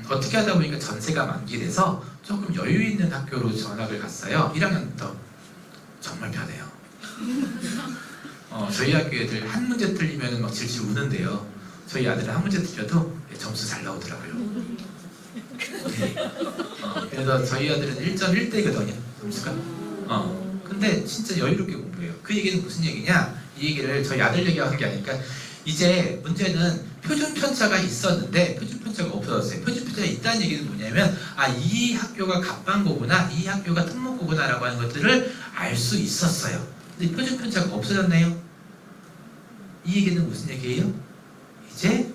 어떻게 하다 보니까 전세가 만기돼서 조금 여유 있는 학교로 전학을 갔어요. 1학년부터. 정말 편해요. 저희 학교 애들 한 문제 틀리면 막 질질 우는데요. 저희 아들은 한 문제 틀려도 점수 잘 나오더라고요. 네. 그래서 저희 아들은 1.1대거든요. 점수가. 근데 진짜 여유롭게 공부해요. 그 얘기는 무슨 얘기냐? 이 얘기를 저희 아들 얘기하는 게 아니니까 이제 문제는 표준 편차가 있었는데 표준 편차가 없어졌어요. 표준 편차가 있다는 얘기는 뭐냐면 이 학교가 갑방고구나, 이 학교가 특목고구나라고 하는 것들을 알 수 있었어요. 근데 표준 편차가 없어졌네요. 이 얘기는 무슨 얘기예요? 이제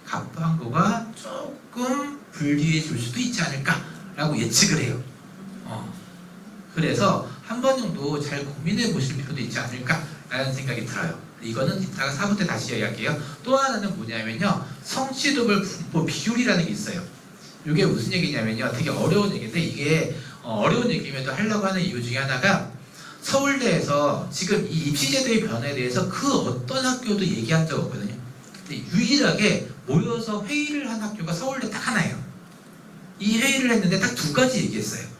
갑방고가 조금 불리해질 수도 있지 않을까라고 예측을 해요. 그래서 한 번 정도 잘 고민해 보실 필요도 있지 않을까라는 생각이 들어요. 이거는 이따가 4부 때 다시 이야기할게요. 또 하나는 뭐냐면요. 성취도별 분포 비율이라는 게 있어요. 이게 무슨 얘기냐면요. 되게 어려운 얘기인데 이게 어려운 얘기임에도 하려고 하는 이유 중에 하나가 서울대에서 지금 이 입시제도의 변화에 대해서 그 어떤 학교도 얘기한 적 없거든요. 근데 유일하게 모여서 회의를 한 학교가 서울대 딱 하나예요. 이 회의를 했는데 딱 두 가지 얘기했어요.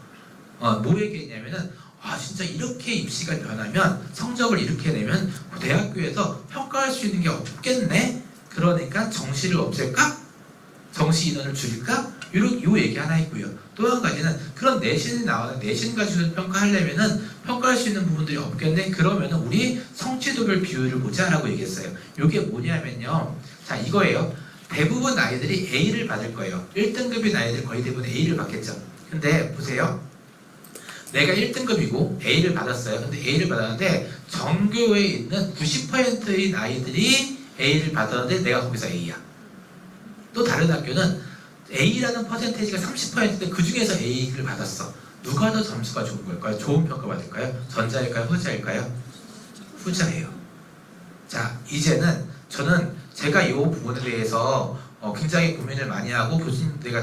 뭐 얘기했냐면은 진짜 이렇게 입시가 변하면 성적을 이렇게 내면 대학교에서 평가할 수 있는 게 없겠네? 그러니까 정시를 없앨까? 정시 인원을 줄일까? 요 얘기 하나 있고요. 또 한 가지는 그런 내신이 나오는 내신 가지고 평가하려면은 평가할 수 있는 부분들이 없겠네? 그러면은 우리 성취도별 비율을 보자라고 얘기했어요. 요게 뭐냐면요. 자, 이거예요. 대부분 아이들이 A를 받을 거예요. 1등급인 아이들 거의 대부분 A를 받겠죠. 근데 보세요. 내가 1등급이고 A를 받았어요. 근데 A를 받았는데 전교에 있는 90%인 아이들이 A를 받았는데 내가 거기서 A야. 또 다른 학교는 A라는 퍼센테이지가 30%인데 그 중에서 A를 받았어. 누가 더 점수가 좋은 걸까요? 좋은 평가 받을까요? 전자일까요? 후자일까요? 후자예요. 자, 이제는 저는 제가 이 부분에 대해서 굉장히 고민을 많이 하고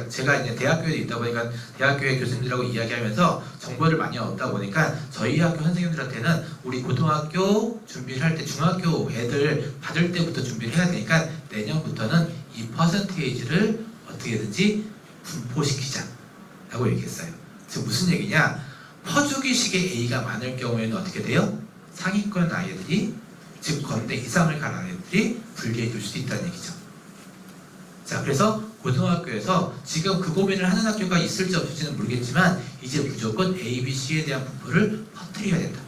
제가 이제 대학교에 있다 보니까 대학교의 교수님들하고 이야기하면서 정보를 많이 얻다 보니까 저희 학교 선생님들한테는 우리 고등학교 준비를 할 때 중학교 애들 받을 때부터 준비를 해야 되니까 내년부터는 이 퍼센테이지를 어떻게든지 분포시키자 라고 얘기했어요. 즉 무슨 얘기냐, 퍼주기식의 A가 많을 경우에는 어떻게 돼요? 상위권 아이들이, 즉 건대 이상을 간 아이들이 불리해 줄 수도 있다는 얘기죠. 자, 그래서 고등학교에서 지금 그 고민을 하는 학교가 있을지 없을지는 모르겠지만 이제 무조건 A, B, C에 대한 분포를 퍼뜨려야 된다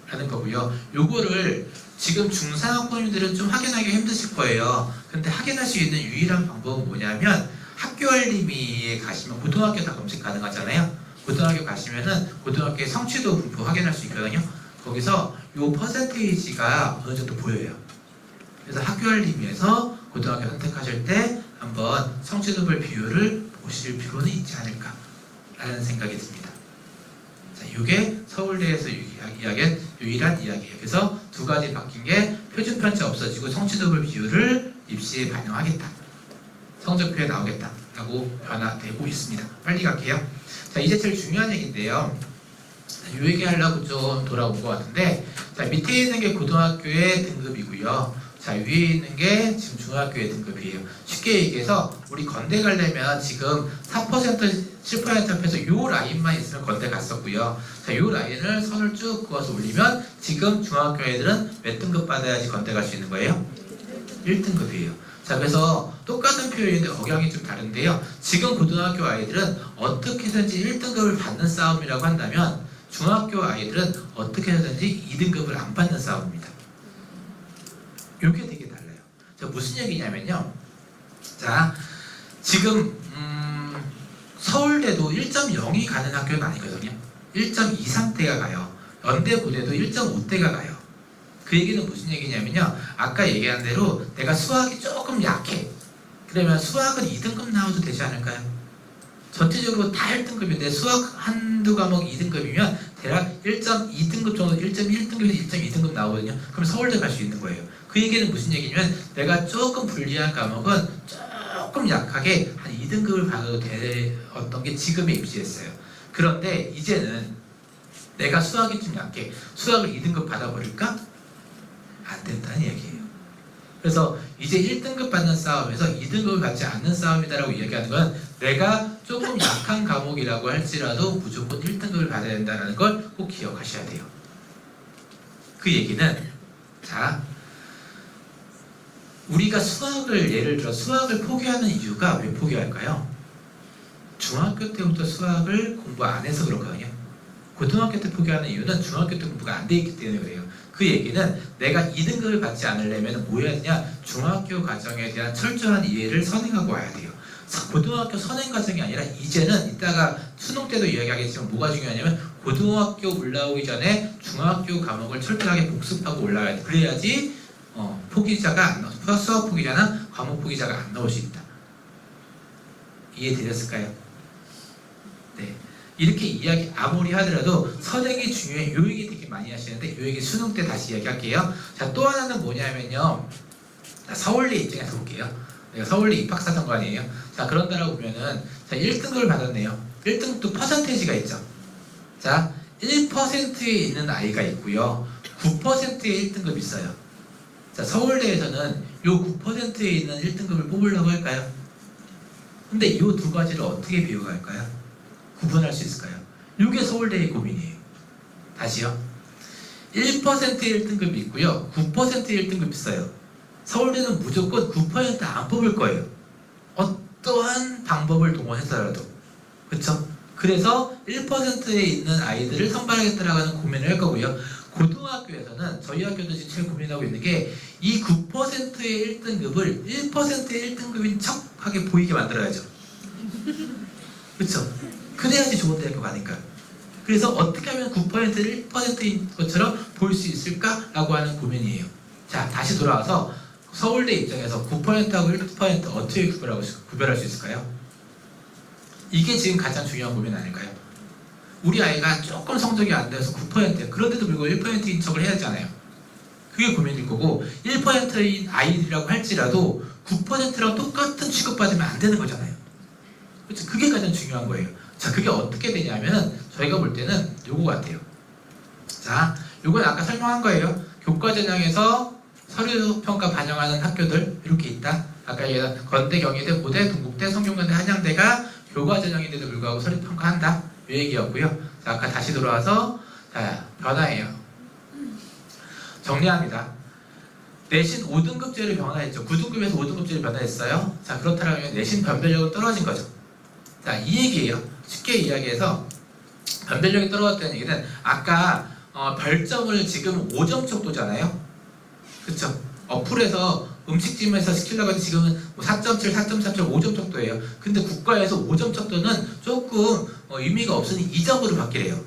라는 거고요. 요거를 지금 중상학번님들은 좀 확인하기 힘드실 거예요. 근데 확인할 수 있는 유일한 방법은 뭐냐면 학교알림이에 가시면 고등학교 다 검색 가능하잖아요. 고등학교 가시면은 고등학교의 성취도 분포 확인할 수 있거든요. 거기서 요 퍼센테이지가 어느 정도 보여요. 그래서 학교알림에서 고등학교 선택하실 때 한번 성취도별 비율을 보실 필요는 있지 않을까 라는 생각이 듭니다. 자, 이게 서울대에서 이야기한 유일한 이야기예요. 그래서 두 가지 바뀐 게 표준 편차 없어지고 성취도별 비율을 입시에 반영하겠다, 성적표에 나오겠다 라고 변화되고 있습니다. 빨리 갈게요. 자, 이제 제일 중요한 얘기인데요. 이 얘기 하려고 좀 돌아온 것 같은데, 자, 밑에 있는 게 고등학교의 등급이고요. 자, 위에 있는 게 지금 중학교의 등급이에요. 쉽게 얘기해서 우리 건대 가려면 지금 4% 7% 앞에서 요 라인만 있으면 건대 갔었고요. 자, 요 라인을 선을 쭉 그어서 올리면 지금 중학교 애들은 몇 등급 받아야지 건대 갈 수 있는 거예요? 1등급이에요. 자, 그래서 똑같은 표현인데 억양이 좀 다른데요. 지금 고등학교 아이들은 어떻게든지 1등급을 받는 싸움이라고 한다면 중학교 아이들은 어떻게 해서든지 2등급을 안 받는 싸움입니다. 이게 되게 달라요. 자, 무슨 얘기냐면요. 자, 지금 서울대도 1.0이 가는 학교는 아니거든요. 1.2상대가 가요. 연대고대도 1.5대가 가요. 그 얘기는 무슨 얘기냐면요. 아까 얘기한 대로 내가 수학이 조금 약해. 그러면 수학은 2등급 나와도 되지 않을까요? 전체적으로 다 1등급인데 수학 한두 과목 2등급이면 대략 1.2등급 정도, 1.1등급에서 1.2등급 나오거든요. 그럼 서울대 갈 수 있는 거예요. 그 얘기는 무슨 얘기냐면 내가 조금 불리한 과목은 조금 약하게 한 2등급을 받아도 되었던 게 지금의 입시였어요. 그런데 이제는 내가 수학이 좀 약해. 수학을 2등급 받아버릴까? 안 된다는 얘기예요. 그래서 이제 1등급 받는 싸움에서 2등급을 받지 않는 싸움이다라고 이야기하는 건 내가 조금 약한 과목이라고 할지라도 무조건 1등급을 받아야 된다는 걸 꼭 기억하셔야 돼요. 그 얘기는, 자, 우리가 수학을, 예를 들어 수학을 포기하는 이유가 왜 포기할까요? 중학교 때부터 수학을 공부 안 해서 그렇거든요. 고등학교 때 포기하는 이유는 중학교 때 공부가 안 돼 있기 때문에 그래요. 그 얘기는 내가 2등급을 받지 않으려면 뭐 해야 되냐? 중학교 과정에 대한 철저한 이해를 선행하고 와야 돼요. 고등학교 선행 과정이 아니라 이제는 이따가 수능 때도 이야기하겠지만 뭐가 중요하냐면 고등학교 올라오기 전에 중학교 과목을 철저하게 복습하고 올라와야 돼. 그래야지 포기자가 안 나와. 수학 포기자나 과목 포기자가 안 나올 수 있다. 이해되셨을까요? 네. 이렇게 이야기 아무리 하더라도 선행이 중요해. 요 얘기 되게 많이 하시는데 요 얘기 수능 때 다시 이야기할게요. 자, 또 하나는 뭐냐면요. 자, 서울대 입장에서 볼게요. 내가 서울대 입학사정관이에요. 자, 그런다라고 보면은 자, 1등급을 받았네요. 1등급도 퍼센테이지가 있죠. 자, 1%에 있는 아이가 있고요. 9%에 1등급이 있어요. 자, 서울대에서는 요 9%에 있는 1등급을 뽑으려고 할까요? 근데 이 두 가지를 어떻게 비교할까요? 구분할 수 있을까요? 이게 서울대의 고민이에요. 다시요. 1%의 1등급이 있고요. 9%의 1등급이 있어요. 서울대는 무조건 9% 안 뽑을 거예요. 어떠한 방법을 동원해서라도. 그렇죠? 그래서 1%에 있는 아이들을 선발하겠다라는 고민을 할 거고요. 고등학교에서는 저희 학교도 지금 제일 고민하고 있는 게 이 9%의 1등급을 1%의 1등급인 척하게 보이게 만들어야죠. 그렇죠? 그래야지 좋은 대학교 가니까. 그래서 어떻게 하면 9%를 1%인 것처럼 보일 수 있을까라고 하는 고민이에요. 자, 다시 돌아와서 서울대 입장에서 9%하고 1% 어떻게 구별할 수 있을까요? 이게 지금 가장 중요한 고민 아닐까요? 우리 아이가 조금 성적이 안 돼서 9%, 그런데도 불구하고 1%인 척을 해야 하잖아요. 그게 고민일 거고 1%인 아이들이라고 할지라도 9%랑 똑같은 취급받으면 안 되는 거잖아요. 그렇죠? 그게 가장 중요한 거예요. 자, 그게 어떻게 되냐면은 저희가 볼 때는 요거 같아요. 자, 요건 아까 설명한 거예요. 교과 전형에서 서류 평가 반영하는 학교들 이렇게 있다. 아까 얘기한 건대, 경희대, 고대, 동국대, 성균관대, 한양대가 교과 전형인데도 불구하고 서류 평가한다. 이 얘기였고요. 자, 아까 다시 돌아와서 자, 변화예요. 정리합니다. 내신 5등급제로 변화했죠. 9등급에서 5등급제로 변화했어요. 자, 그렇다면 내신 변별력은 떨어진 거죠. 자, 이 얘기예요. 쉽게 이야기해서 변별력이 떨어졌다는 얘기는 아까 별점을 지금 5점 정도잖아요. 그쵸? 어플에서 음식점에서 시키려고 해도 지금은 4.7, 4.3, 5점 정도예요. 근데 국가에서 5점 정도는 조금 의미가 없으니 2점으로 바뀌래요.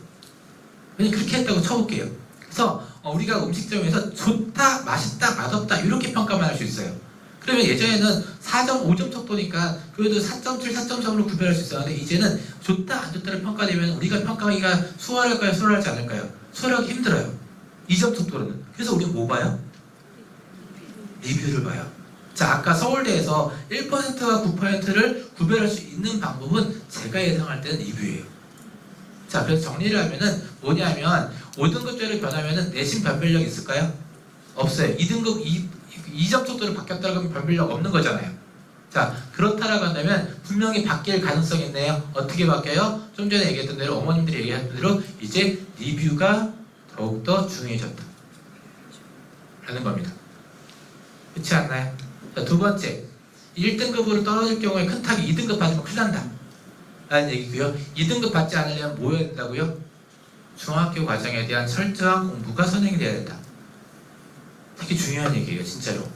왜냐면 그렇게 했다고 쳐볼게요. 그래서 우리가 음식점에서 좋다, 맛있다, 맛없다 이렇게 평가만 할 수 있어요. 그러면 예전에는 4점, 5점 정도니까 그래도 4.7, 4.3으로 구별할 수 있었는데 이제는 좋다, 안 좋다를 평가되면 우리가 평가하기가 수월할까요? 수월하지 않을까요? 수월하기 힘들어요. 2점 정도로는. 그래서 우리는 뭐 봐요? 리뷰를 봐요. 자, 아까 서울대에서 1%와 9%를 구별할 수 있는 방법은 제가 예상할 때는 리뷰예요. 자, 그래서 정리를 하면은 뭐냐면 5등급제로 변하면은 내신 변별력 있을까요? 없어요. 2등급 2점 정도로 바뀌었다고 하면 변별력 없는 거잖아요. 자, 그렇다라고 한다면 분명히 바뀔 가능성이 있네요. 어떻게 바뀌어요? 좀 전에 얘기했던 대로 어머님들이 얘기했던 대로 이제 리뷰가 더욱더 중요해졌다 라는 겁니다. 그렇지 않나요? 자, 두 번째, 1등급으로 떨어질 경우에 큰 탑이 2등급 받으면 큰일 난다 라는 얘기고요. 2등급 받지 않으려면 뭐 해야 된다고요? 중학교 과정에 대한 철저한 공부가 선행이 돼야 된다. 되게 중요한 얘기예요, 진짜로.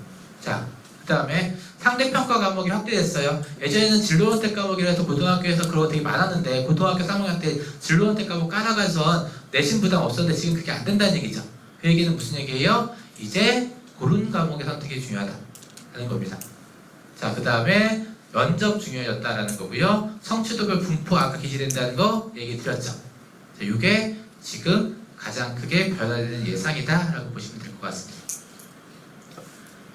자, 그 다음에 상대평가 과목이 확대됐어요. 예전에는 진로선택 과목이라 해서 고등학교에서 그런 거 되게 많았는데 고등학교 3학년 때 진로선택 과목 깔아가서 내신 부담 없었는데 지금 그게 안 된다는 얘기죠. 그 얘기는 무슨 얘기예요? 이제 고른 과목의 선택이 중요하다는 겁니다. 자, 그 다음에 면접 중요해졌다라는 거고요. 성취도별 분포 아까 게시된다는 거 얘기 드렸죠. 자, 이게 지금 가장 크게 변화되는 예상이다라고 보시면 될 것 같습니다.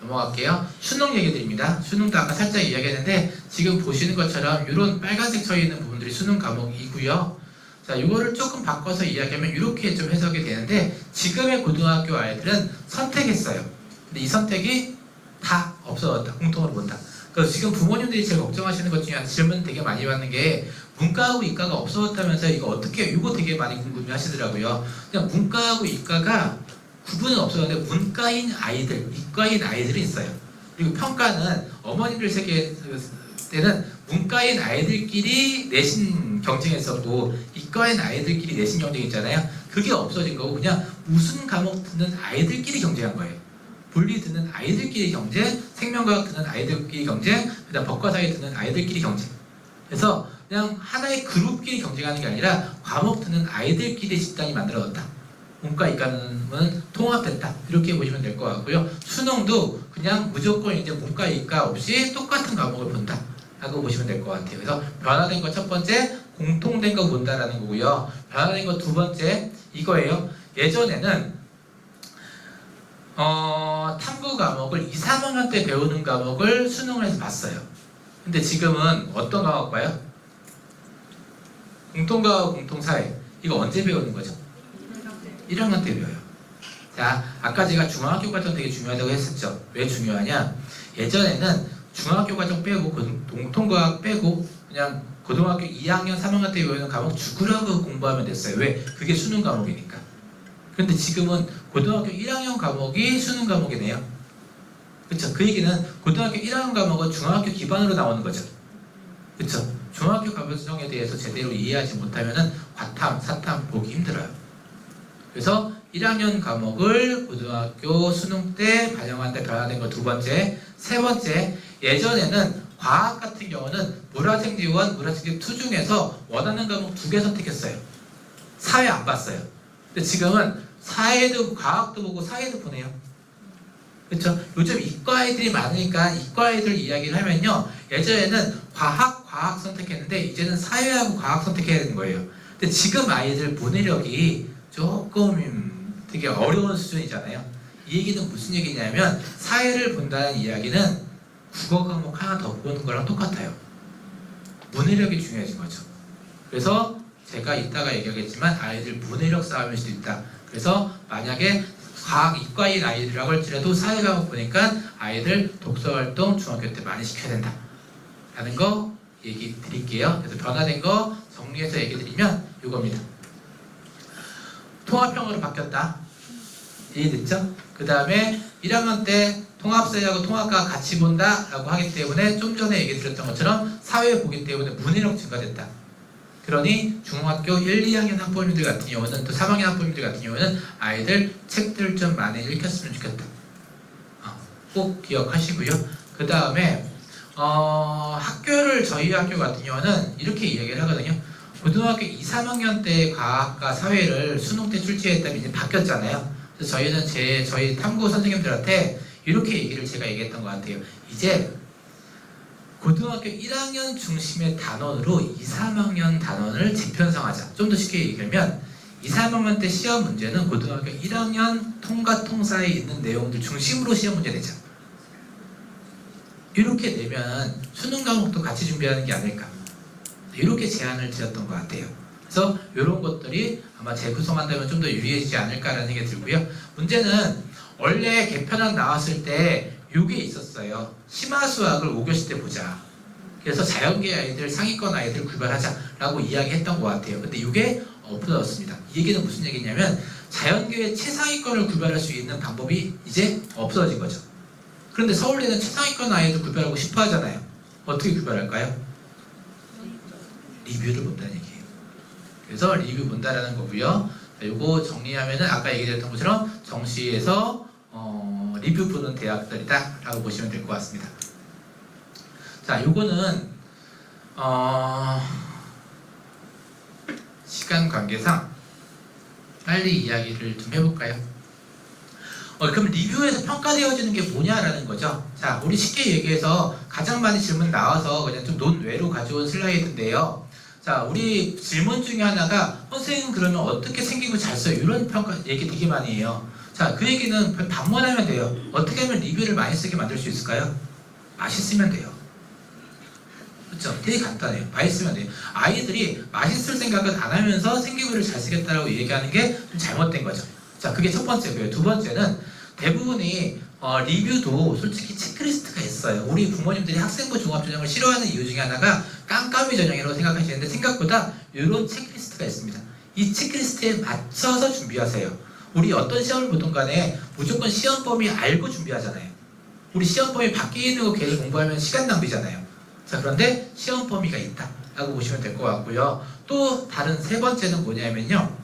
넘어갈게요. 수능 얘기 드립니다. 수능도 아까 살짝 이야기했는데 지금 보시는 것처럼 이런 빨간색 쳐 있는 부분들이 수능 과목이고요. 자, 이거를 조금 바꿔서 이야기하면 이렇게 좀 해석이 되는데 지금의 고등학교 아이들은 선택했어요. 근데 이 선택이 다 없어졌다. 공통으로 본다. 그래서 지금 부모님들이 제일 걱정하시는 것 중에 한 질문 되게 많이 받는 게 문과하고 이과가 없어졌다면서 이거 어떻게 이거 되게 많이 궁금해 하시더라고요. 그냥 문과하고 이과가 구분은 없었는데 문과인 아이들, 이과인 아이들이 있어요. 그리고 평가는 어머님들 세계 때는 문과인 아이들끼리 내신 경쟁했었고 이과인 아이들끼리 내신 경쟁 있잖아요. 그게 없어진 거고 그냥 무슨 과목 듣는 아이들끼리 경쟁한 거예요. 물리 듣는 아이들끼리 경쟁, 생명과학 듣는 아이들끼리 경쟁, 그다음 법과사회 듣는 아이들끼리 경쟁. 그래서 그냥 하나의 그룹끼리 경쟁하는 게 아니라 과목 듣는 아이들끼리 집단이 만들어졌다. 문과 이과는 통합됐다. 이렇게 보시면 될 것 같고요. 수능도 그냥 무조건 이제 문과 이과 없이 똑같은 과목을 본다. 라고 보시면 될 것 같아요. 그래서 변화된 거 첫 번째, 공통된 거 본다라는 거고요. 변화된 거 두 번째, 이거예요. 예전에는 탐구 과목을 2, 3학년 때 배우는 과목을 수능을 해서 봤어요. 근데 지금은 어떤 과목 봐요? 공통과학, 공통사회. 이거 언제 배우는 거죠? 1학년 때 배워요. 자, 아까 제가 중학교 과정 되게 중요하다고 했었죠. 왜 중요하냐? 예전에는 중학교 과정 빼고 공통과학 빼고 그냥 고등학교 2학년, 3학년 때 배우는 과목 죽으라고 공부하면 됐어요. 왜? 그게 수능 과목이니까. 근데 지금은 고등학교 1학년 과목이 수능 과목이네요. 그쵸? 그 얘기는 고등학교 1학년 과목은 중학교 기반으로 나오는 거죠. 그쵸? 중학교 과정에 대해서 제대로 이해하지 못하면은 과탐, 사탐 보기 힘들어요. 그래서 1학년 과목을 고등학교 수능 때 반영한데 변화된 거 두 번째. 세 번째, 예전에는 과학 같은 경우는 물화생지 1, 물화생지 2 중에서 원하는 과목 2개 선택했어요. 사회 안 봤어요. 근데 지금은 사회도 과학도 보고 사회도 보네요. 그렇죠? 요즘 이과 애들이 많으니까 이과 애들 이야기를 하면요. 예전에는 과학 선택했는데 이제는 사회하고 과학 선택해야 되는 거예요. 근데 지금 아이들 문해력이 조금 되게 어려운 수준이잖아요. 이 얘기는 무슨 얘기냐면 사회를 본다는 이야기는 국어 과목 하나 더 보는 거랑 똑같아요. 문해력이 중요해진 거죠. 그래서 제가 이따가 얘기하겠지만 아이들 문해력 싸움일 수도 있다. 그래서 만약에 과학 이과인 아이들이라고 할지라도 사회 과목 보니까 아이들 독서 활동 중학교 때 많이 시켜야 된다 라는 거 얘기 드릴게요. 그래서 변화된 거 정리해서 얘기 드리면 이겁니다. 통합형으로 바뀌었다. 이해됐죠? 그 다음에 1학년 때 통합사회하고 통합과가 같이 본다 라고 하기 때문에 좀 전에 얘기 드렸던 것처럼 사회 보기 때문에 문해력 증가됐다. 그러니 중학교 1, 2학년 학부모님들 같은 경우는 또 3학년 학부모님들 같은 경우는 아이들 책들 좀 많이 읽혔으면 좋겠다. 꼭 기억하시고요. 그 다음에 학교를 저희 학교 같은 경우는 이렇게 이야기를 하거든요. 고등학교 2, 3학년 때 과학과 사회를 수능 때 출제했다면 이제 바뀌었잖아요. 그래서 저희는 저희 탐구 선생님들한테 이렇게 얘기를 제가 얘기했던 것 같아요. 이제 고등학교 1학년 중심의 단원으로 2, 3학년 단원을 재편성하자. 좀 더 쉽게 얘기하면 2, 3학년 때 시험 문제는 고등학교 1학년 통과 통사에 있는 내용들 중심으로 시험 문제 내자. 이렇게 내면 수능 과목도 같이 준비하는 게 아닐까. 이렇게 제안을 드렸던 것 같아요. 그래서 이런 것들이 아마 재구성한다면 좀 더 유리해지지 않을까라는 생각이 들고요. 문제는 원래 개편안 나왔을 때 이게 있었어요. 심화수학을 5교시 때 보자. 그래서 자연계 아이들, 상위권 아이들 구별하자라고 이야기했던 것 같아요. 근데 이게 없어졌습니다. 이 얘기는 무슨 얘기냐면 자연계의 최상위권을 구별할 수 있는 방법이 이제 없어진 거죠. 그런데 서울대는 최상위권 아이들 구별하고 싶어 하잖아요. 어떻게 구별할까요? 리뷰를 본다는 얘기예요. 그래서 리뷰 본다라는 거고요. 이거 정리하면은 아까 얘기했던 것처럼 정시에서 리뷰 보는 대학들이다 라고 보시면 될 것 같습니다. 자, 요거는 시간 관계상 빨리 이야기를 좀 해볼까요? 그럼 리뷰에서 평가되어지는 게 뭐냐라는 거죠. 자, 우리 쉽게 얘기해서 가장 많이 질문 나와서 그냥 좀 논외로 가져온 슬라이드인데요. 자, 우리 질문 중에 하나가 선생님 그러면 어떻게 생기고 잘 써요? 이런 평가 얘기 되게 많이 해요. 자, 그 얘기는 반문하면 돼요. 어떻게 하면 리뷰를 많이 쓰게 만들 수 있을까요? 맛있으면 돼요. 그렇죠? 되게 간단해요. 맛있으면 돼요. 아이들이 맛있을 생각은 안 하면서 생기부를 잘 쓰겠다라고 얘기하는 게 좀 잘못된 거죠. 자, 그게 첫 번째고요. 두 번째는 대부분이 리뷰도 솔직히 체크리스트가 있어요. 우리 부모님들이 학생부 종합전형을 싫어하는 이유 중에 하나가 깜깜이 전형이라고 생각하시는데 생각보다 이런 체크리스트가 있습니다. 이 체크리스트에 맞춰서 준비하세요. 우리 어떤 시험을 보든 간에 무조건 시험 범위 알고 준비하잖아요. 우리 시험 범위 밖에 있는 거 괜히 공부하면 시간 낭비잖아요. 자, 그런데 시험 범위가 있다 라고 보시면 될 것 같고요. 또 다른 세 번째는 뭐냐면요.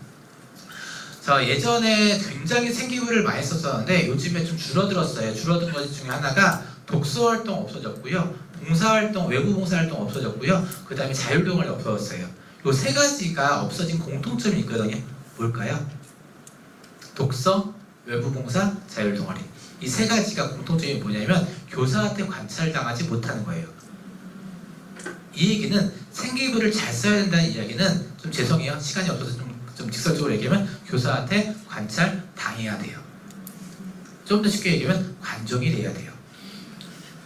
자, 예전에 굉장히 생기부를 많이 썼었는데 요즘에 좀 줄어들었어요. 줄어든 것 중에 하나가 독서활동 없어졌고요. 봉사활동, 외부 봉사활동 없어졌고요. 그 다음에 자율동아리 없어졌어요. 요 세 가지가 없어진 공통점이 있거든요. 뭘까요? 독서, 외부 봉사, 자율동아리. 이 세 가지가 공통점이 뭐냐면 교사한테 관찰당하지 못하는 거예요. 이 얘기는 생기부를 잘 써야 된다는 이야기는 좀 죄송해요. 시간이 없어서 좀 직설적으로 얘기하면 교사한테 관찰 당해야 돼요. 좀 더 쉽게 얘기하면 관종이 돼야 돼요.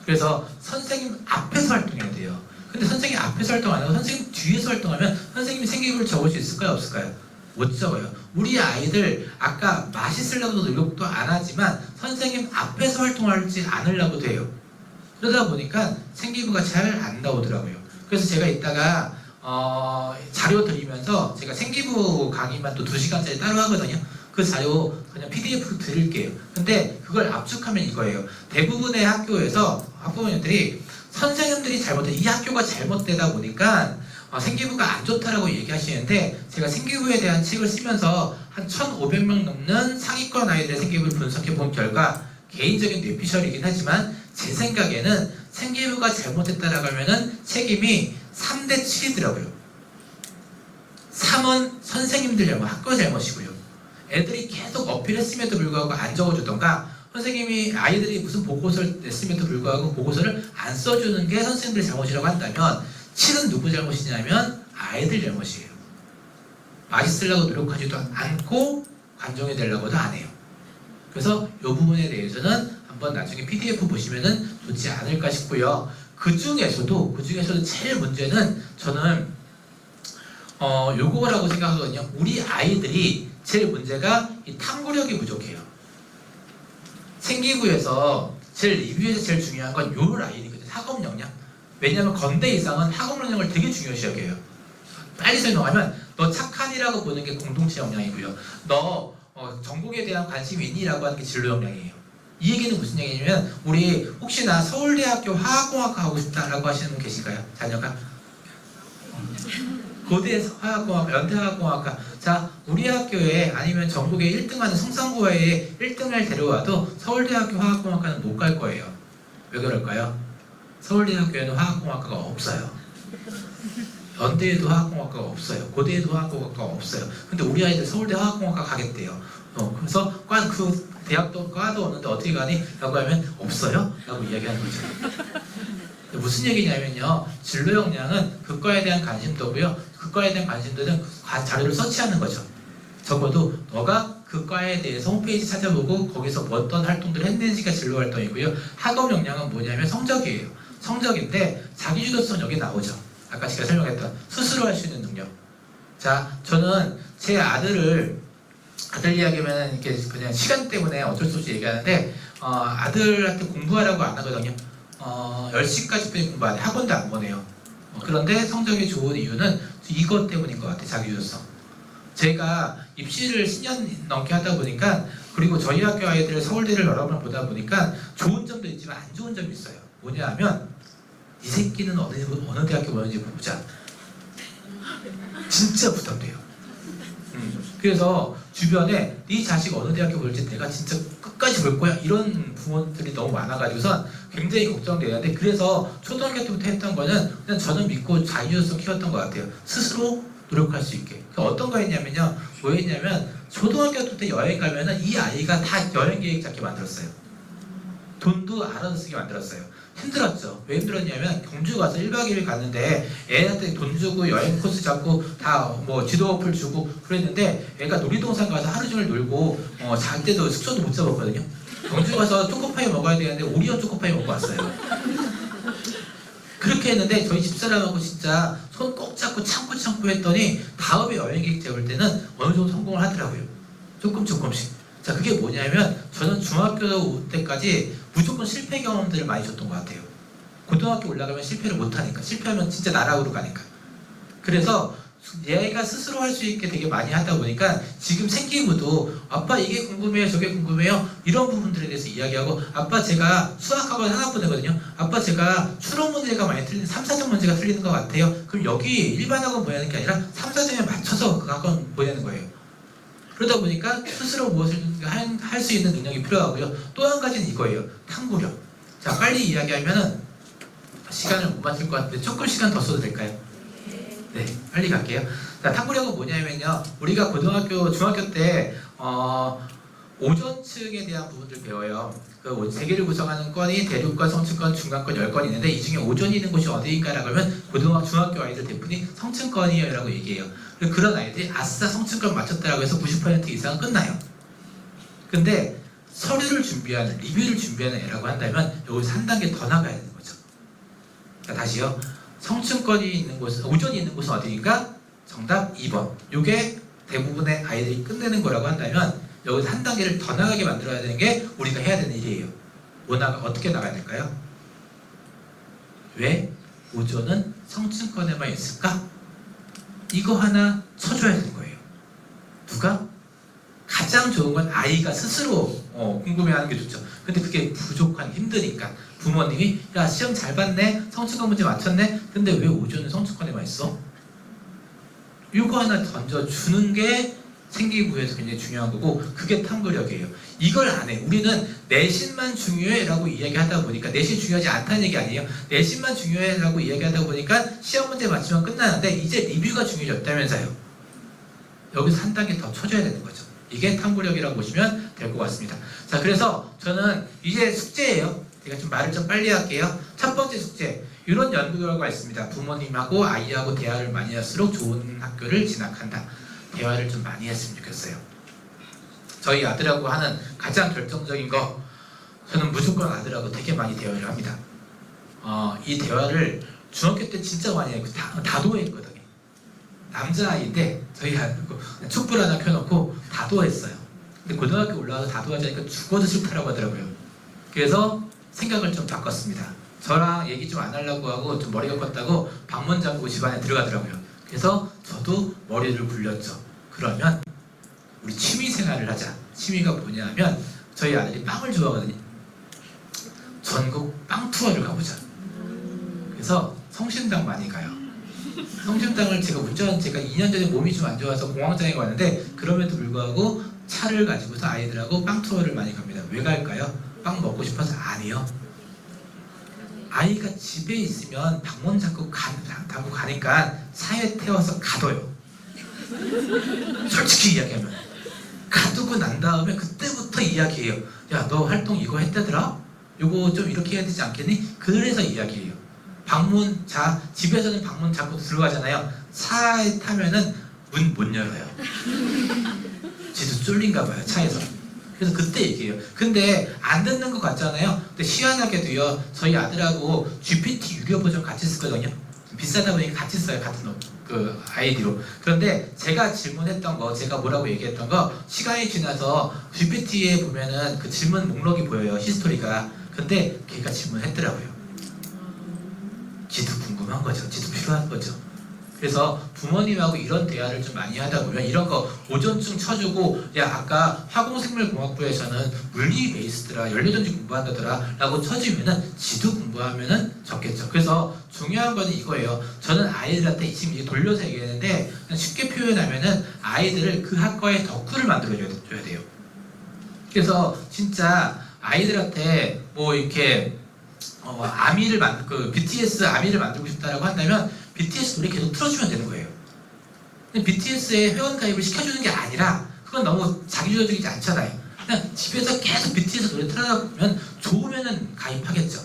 그래서 선생님 앞에서 활동해야 돼요. 근데 선생님 앞에서 활동 안 하고 선생님 뒤에서 활동하면 선생님이 생기부를 적을 수 있을까요? 없을까요? 못 적어요. 우리 아이들 아까 맛있으려고 노력도 안 하지만 선생님 앞에서 활동하지 않으려고도 해요. 그러다 보니까 생기부가 잘 안 나오더라고요. 그래서 제가 이따가 자료 드리면서 제가 생기부 강의만 또 2시간짜리 따로 하거든요. 그 자료 그냥 PDF로 드릴게요. 근데 그걸 압축하면 이거예요. 대부분의 학교에서 학부모님들이 선생님들이 잘못해 이 학교가 잘못되다 보니까 생기부가 안 좋다라고 얘기하시는데 제가 생기부에 대한 책을 쓰면서 한 1,500명 넘는 상위권 아이들의 생기부를 분석해 본 결과 개인적인 뇌피셜이긴 하지만 제 생각에는 생기부가 잘못했다라고 하면은 책임이 3대 7이더라고요. 3은 선생님들 잘못, 학교 잘못이고요. 애들이 계속 어필했음에도 불구하고 안 적어주던가 선생님이 아이들이 무슨 보고서를 냈음에도 불구하고 보고서를 안 써주는 게 선생님들의 잘못이라고 한다면 7은 누구 잘못이냐면 아이들 잘못이에요. 맛있으려고 노력하지도 않고 관종이 되려고도 안 해요. 그래서 이 부분에 대해서는 한번 나중에 PDF 보시면은 좋지 않을까 싶고요. 그 중에서도 제일 문제는 저는 요거라고 생각하거든요. 우리 아이들이 제일 문제가 이 탐구력이 부족해요. 생기부에서 리뷰에서 제일 중요한 건 요 라인이거든요. 학업 역량. 왜냐하면 건대 이상은 학업 역량을 되게 중요시 여겨요. 빨리 설명하면 너 착한이라고 보는 게 공동체 역량이고요. 너 전공에 대한 관심이 있니라고 하는 게 진로 역량이에요. 이 얘기는 무슨 얘기냐면 우리 혹시나 서울대학교 화학공학과 하고 싶다라고 하시는 분 계실까요? 자녀가? 고대 화학공학과, 연태화학공학과. 자, 우리 학교에 아니면 전국에 1등하는 성산고에 1등을 데려와도 서울대학교 화학공학과는 못 갈 거예요. 왜 그럴까요? 서울대학교에는 화학공학과가 없어요. 연대에도 화학공학과가 없어요. 고대에도 화학공학과가 없어요. 근데 우리 아이들 서울대 화학공학과 가겠대요. 그래서 그 대학도 과도 없는데 어떻게 가니? 라고 하면 없어요? 라고 이야기하는 거죠. 무슨 얘기냐면요. 진로 역량은 그 과에 대한 관심도고요. 그 과에 대한 관심도는 자료를 서치하는 거죠. 적어도 너가 그 과에 대해서 홈페이지 찾아보고 거기서 뭐 어떤 활동들을 했는지가 진로 활동이고요. 학업 역량은 뭐냐면 성적이에요. 성적인데 자기주도성 여기 나오죠. 아까 제가 설명했던 스스로 할 수 있는 능력. 자, 저는 제 아들 이야기하면 이렇게 그냥 시간 때문에 어쩔 수 없이 얘기하는데 아들한테 공부하라고 안 하거든요. 10시까지 공부하는데 학원도 안 보내요. 그런데 성적이 좋은 이유는 이것 때문인 것 같아요. 자기주도성. 제가 입시를 10년 넘게 하다 보니까 그리고 저희 학교 아이들 서울대를 여러 번 보다 보니까 좋은 점도 있지만 안 좋은 점이 있어요. 뭐냐 하면 이 새끼는 어느 대학교 보는지 보자. 진짜 부담돼요. 그래서 주변에 네 자식 어느 대학교 볼지 내가 진짜 끝까지 볼 거야 이런 부모들이 너무 많아가지고선 굉장히 걱정되는데 그래서 초등학교 때부터 했던 거는 그냥 저는 믿고 자유성 키웠던 것 같아요. 스스로 노력할 수 있게. 어떤 거였냐면요. 뭐였냐면 초등학교 때 여행 가면은 이 아이가 다 여행 계획 잡게 만들었어요. 돈도 알아서 쓰게 만들었어요. 힘들었죠. 왜 힘들었냐면 경주 가서 1박 2일 갔는데 애한테 돈 주고 여행 코스 잡고 다 뭐 지도 어플 주고 그랬는데 애가 놀이동산 가서 하루 종일 놀고 잘 때도 숙소도 못 잡았거든요. 경주 가서 초코파이 먹어야 되는데 오리온 초코파이 먹고 왔어요. 그렇게 했는데 저희 집사람하고 진짜 손 꼭 잡고 참고 했더니 다음에 여행 계획 잡을 때는 어느 정도 성공을 하더라고요. 조금씩. 자, 그게 뭐냐면 저는 중학교 때까지 무조건 실패 경험들을 많이 줬던 것 같아요. 고등학교 올라가면 실패를 못하니까. 실패하면 진짜 나락으로 가니까. 그래서 얘가 스스로 할 수 있게 되게 많이 하다 보니까 지금 생기부도 아빠 이게 궁금해요 저게 궁금해요 이런 부분들에 대해서 이야기하고 아빠 제가 수학학원 하나 보내거든요. 아빠 제가 추론 문제가 많이 틀리는 3, 4점 문제가 틀리는 것 같아요. 그럼 여기 일반 학원 보내는 게 아니라 3, 4점에 맞춰서 그 학원 보내는 거예요. 그러다 보니까 스스로 무엇을 할 수 있는 능력이 필요하고요. 또 한 가지는 이거예요. 탐구력. 자, 빨리 이야기하면은 시간을 못 맞출 것 같은데 조금 시간 더 써도 될까요? 네, 빨리 갈게요. 자, 탐구력은 뭐냐면요. 우리가 중학교 때 오전층에 대한 부분들 배워요. 그 세 개를 구성하는 건이 대륙권, 성층권, 중간권 10건이 있는데 이 중에 오전이 있는 곳이 어디인가라고 하면 중학교 아이들 대부분이 성층권이에요 라고 얘기해요. 그리고 그런 아이들이 아싸 성층권 맞췄다라고 해서 90% 이상은 끝나요. 근데 서류를 준비하는, 리뷰를 준비하는 애라고 한다면 여기서 한 단계 더 나가야 되는 거죠. 자, 다시요. 성층권이 있는 곳은, 오전이 있는 곳은 어디인가? 정답 2번. 이게 대부분의 아이들이 끝내는 거라고 한다면 여기서 한 단계를 더 나가게 만들어야 되는 게 우리가 해야 되는 일이에요. 어떻게 나가야 될까요? 왜 오전은 성층권에만 있을까? 이거 하나 쳐줘야 되는 거예요. 누가? 가장 좋은 건 아이가 스스로 궁금해하는 게 좋죠. 근데 그게 힘드니까 부모님이 야 시험 잘 봤네, 성층권 문제 맞췄네. 근데 왜 오전은 성층권에만 있어? 이거 하나 던져주는 게 생기부에서 굉장히 중요한 거고 그게 탐구력이에요. 이걸 안 해. 우리는 내신만 중요해라고 이야기하다 보니까 내신 중요하지 않다는 얘기 아니에요. 내신만 중요해라고 이야기하다 보니까 시험 문제 맞추면 끝나는데 이제 리뷰가 중요해졌다면서요. 여기서 한 단계 더 쳐줘야 되는 거죠. 이게 탐구력이라고 보시면 될 것 같습니다. 자, 그래서 저는 이제 숙제예요. 제가 좀 말을 좀 빨리 할게요. 첫 번째 숙제. 이런 연구 결과가 있습니다. 부모님하고 아이하고 대화를 많이 할수록 좋은 학교를 진학한다. 대화를 좀 많이 했으면 좋겠어요. 저희 아들하고 하는 가장 결정적인 거, 저는 무조건 아들하고 되게 많이 대화를 합니다. 이 대화를 중학교 때 진짜 많이 했고 다도했거든요. 남자아이인데 저희 아들 촛불 하나 켜놓고 다도했어요. 근데 고등학교 올라와서 다도하자니까 죽어도 싫다라고 하더라고요. 그래서 생각을 좀 바꿨습니다. 저랑 얘기 좀 안 하려고 하고 좀 머리가 컸다고 방문 잠그고 집안에 들어가더라고요. 그래서 저도 머리를 굴렸죠. 그러면 우리 취미 생활을 하자. 취미가 뭐냐면 저희 아들이 빵을 좋아하거든요. 전국 빵 투어를 가보자. 그래서 성심당 많이 가요. 성심당을 제가 2년 전에 몸이 좀 안 좋아서 공황장애가 왔는데 그럼에도 불구하고 차를 가지고서 아이들하고 빵 투어를 많이 갑니다. 왜 갈까요? 빵 먹고 싶어서? 아니요. 아이가 집에 있으면 방문 잡고 가니까 차에 태워서 가둬요. 솔직히 이야기하면 가두고 난 다음에 그때부터 이야기해요. 야, 너 활동 이거 했다더라? 요거 좀 이렇게 해야 되지 않겠니? 그래서 이야기해요. 집에서는 방문 잡고 들어가잖아요. 차에 타면은 문 못 열어요. 쟤도 쫄린가 봐요, 차에서. 그래서 그때 얘기해요. 근데 안 듣는 것 같잖아요. 근데 희한하게도요, 저희 아들하고 GPT 유료 버전 같이 쓰거든요. 비싸다 보니까 같이 써요, 같은 그 아이디로. 그런데 제가 질문했던 거, 제가 뭐라고 얘기했던 거, 시간이 지나서 GPT에 보면은 그 질문 목록이 보여요, 히스토리가. 근데 걔가 질문했더라고요. 지도 궁금한 거죠. 지도 필요한 거죠. 그래서 부모님하고 이런 대화를 좀 많이 하다 보면 이런 거 오존증 쳐주고, 야, 아까 화공생물공학부에서는 물리 베이스더라, 연료전지 공부한다더라 라고 쳐주면은 지도 공부하면은 적겠죠. 그래서 중요한 거는 이거예요. 저는 아이들한테 지금 이제 돌려서 얘기하는데 그냥 쉽게 표현하면은 아이들을 그 학과의 덕후를 만들어줘야 돼요. 그래서 진짜 아이들한테 뭐 이렇게 BTS 아미를 만들고 싶다라고 한다면 BTS 노래 계속 틀어주면 되는 거예요. 근데 BTS에 회원 가입을 시켜주는 게 아니라 그건 너무 자기주도적이지 않잖아요. 그냥 집에서 계속 BTS 노래 틀어다 보면 좋으면은 가입하겠죠.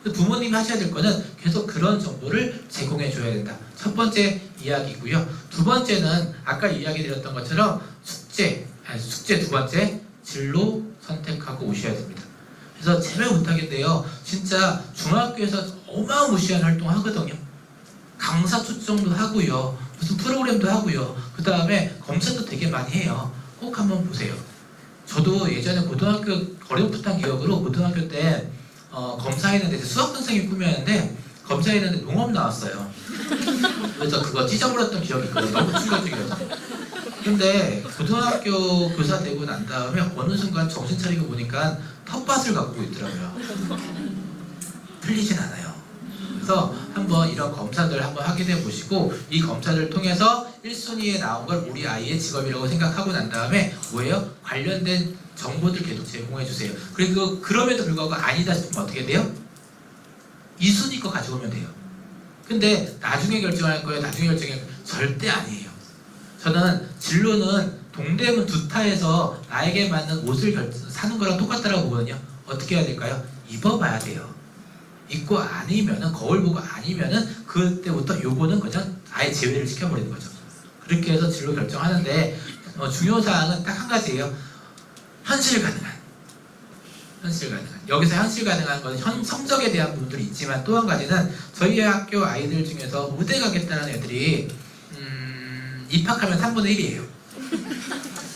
그래서 부모님이 하셔야 될 거는 계속 그런 정보를 제공해 줘야 된다. 첫 번째 이야기고요. 두 번째는 아까 이야기 드렸던 것처럼 숙제 두 번째 진로 선택하고 오셔야 됩니다. 그래서 제발 부탁인데요, 진짜 중학교에서 어마무시한 활동 하거든요. 강사 초청도 하고요, 무슨 프로그램도 하고요, 그 다음에 검사도 되게 많이 해요. 꼭 한번 보세요. 저도 예전에 고등학교 어렴풋한 기억으로 고등학교 때 검사했는데 수학 선생님 꿈이었는데 검사했는데 농업 나왔어요. 그래서 그거 찢어버렸던 기억이 있거든요. 너무 충격적이었어요. 근데 고등학교 교사 되고 난 다음에 어느 순간 정신 차리고 보니까 텃밭을 갖고 있더라고요. 풀리진 않아요. 그래서 한번 이런 검사들 한번 확인해 보시고 이 검사를 통해서 1순위에 나온 걸 우리 아이의 직업이라고 생각하고 난 다음에 뭐예요? 관련된 정보들 계속 제공해 주세요. 그리고 그럼에도 불구하고 아니다 싶으면 어떻게 돼요? 2순위 거 가져오면 돼요. 근데 나중에 결정할 거예요. 나중에 결정할 거예요. 절대 아니에요. 저는 진로는 동대문 두타에서 나에게 맞는 옷을 사는 거랑 똑같다라고 보거든요. 어떻게 해야 될까요? 입어봐야 돼요. 입고 아니면은 거울 보고 아니면은 그때부터 요거는 그냥 아예 제외를 시켜버리는 거죠. 그렇게 해서 진로 결정하는데 중요 사항은 딱 한 가지예요. 현실 가능한. 여기서 현실 가능한 건 성적에 대한 부분들이 있지만 또 한 가지는 저희 학교 아이들 중에서 의대 가겠다는 애들이 입학하면 3분의 1이에요.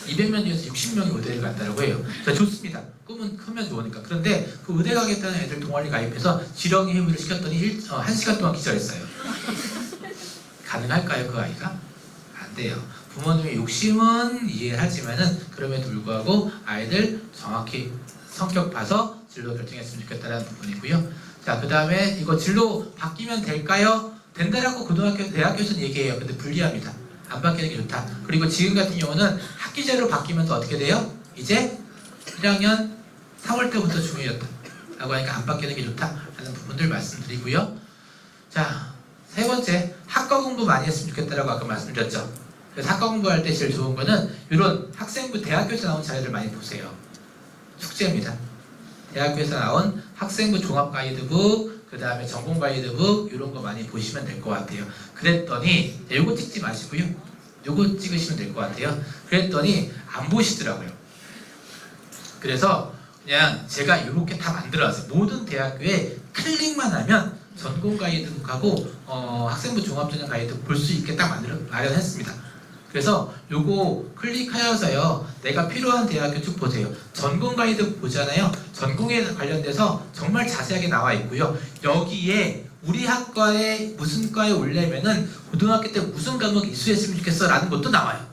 200명 중에서 60명이 의대를 간다고 해요. 좋습니다. 꿈은 크면 좋으니까. 그런데 그 의대 가겠다는 애들 동아리 가입해서 지렁이 해부를 시켰더니 1시간 동안 기절했어요. 가능할까요, 그 아이가? 안 돼요. 부모님의 욕심은 이해하지만은 그럼에도 불구하고 아이들 정확히 성격 봐서 진로 결정했으면 좋겠다는 부분이고요. 자, 그 다음에 이거 진로 바뀌면 될까요? 된다라고 고등학교, 대학교에서는 얘기해요. 근데 불리합니다. 안 바뀌는 게 좋다. 그리고 지금 같은 경우는 학기제로 바뀌면서 어떻게 돼요? 이제 1학년 4월 때부터 중요해졌다 라고 하니까 안 바뀌는 게 좋다 라는 부분들 말씀드리고요. 자, 세 번째, 학과 공부 많이 했으면 좋겠다라고 아까 말씀드렸죠. 그래서 학과 공부할 때 제일 좋은 거는 이런 학생부 대학교에서 나온 자료들 많이 보세요. 숙제입니다. 대학교에서 나온 학생부 종합 가이드북, 그 다음에 전공 가이드북 이런 거 많이 보시면 될 것 같아요. 그랬더니 이거 찍지 마시고요. 이거 찍으시면 될 것 같아요. 그랬더니 안 보시더라고요. 그래서 그냥 제가 이렇게 다 만들어놨어요. 모든 대학교에 클릭만 하면 전공 가이드북하고 학생부 종합전형 가이드북 볼 수 있게 딱 마련했습니다. 그래서 요거 클릭하여서요, 내가 필요한 대학교 쭉 보세요. 전공 가이드 보잖아요. 전공에 관련돼서 정말 자세하게 나와 있고요. 여기에 우리 학과에 무슨 과에 올려면은 고등학교 때 무슨 과목 이수했으면 좋겠어 라는 것도 나와요.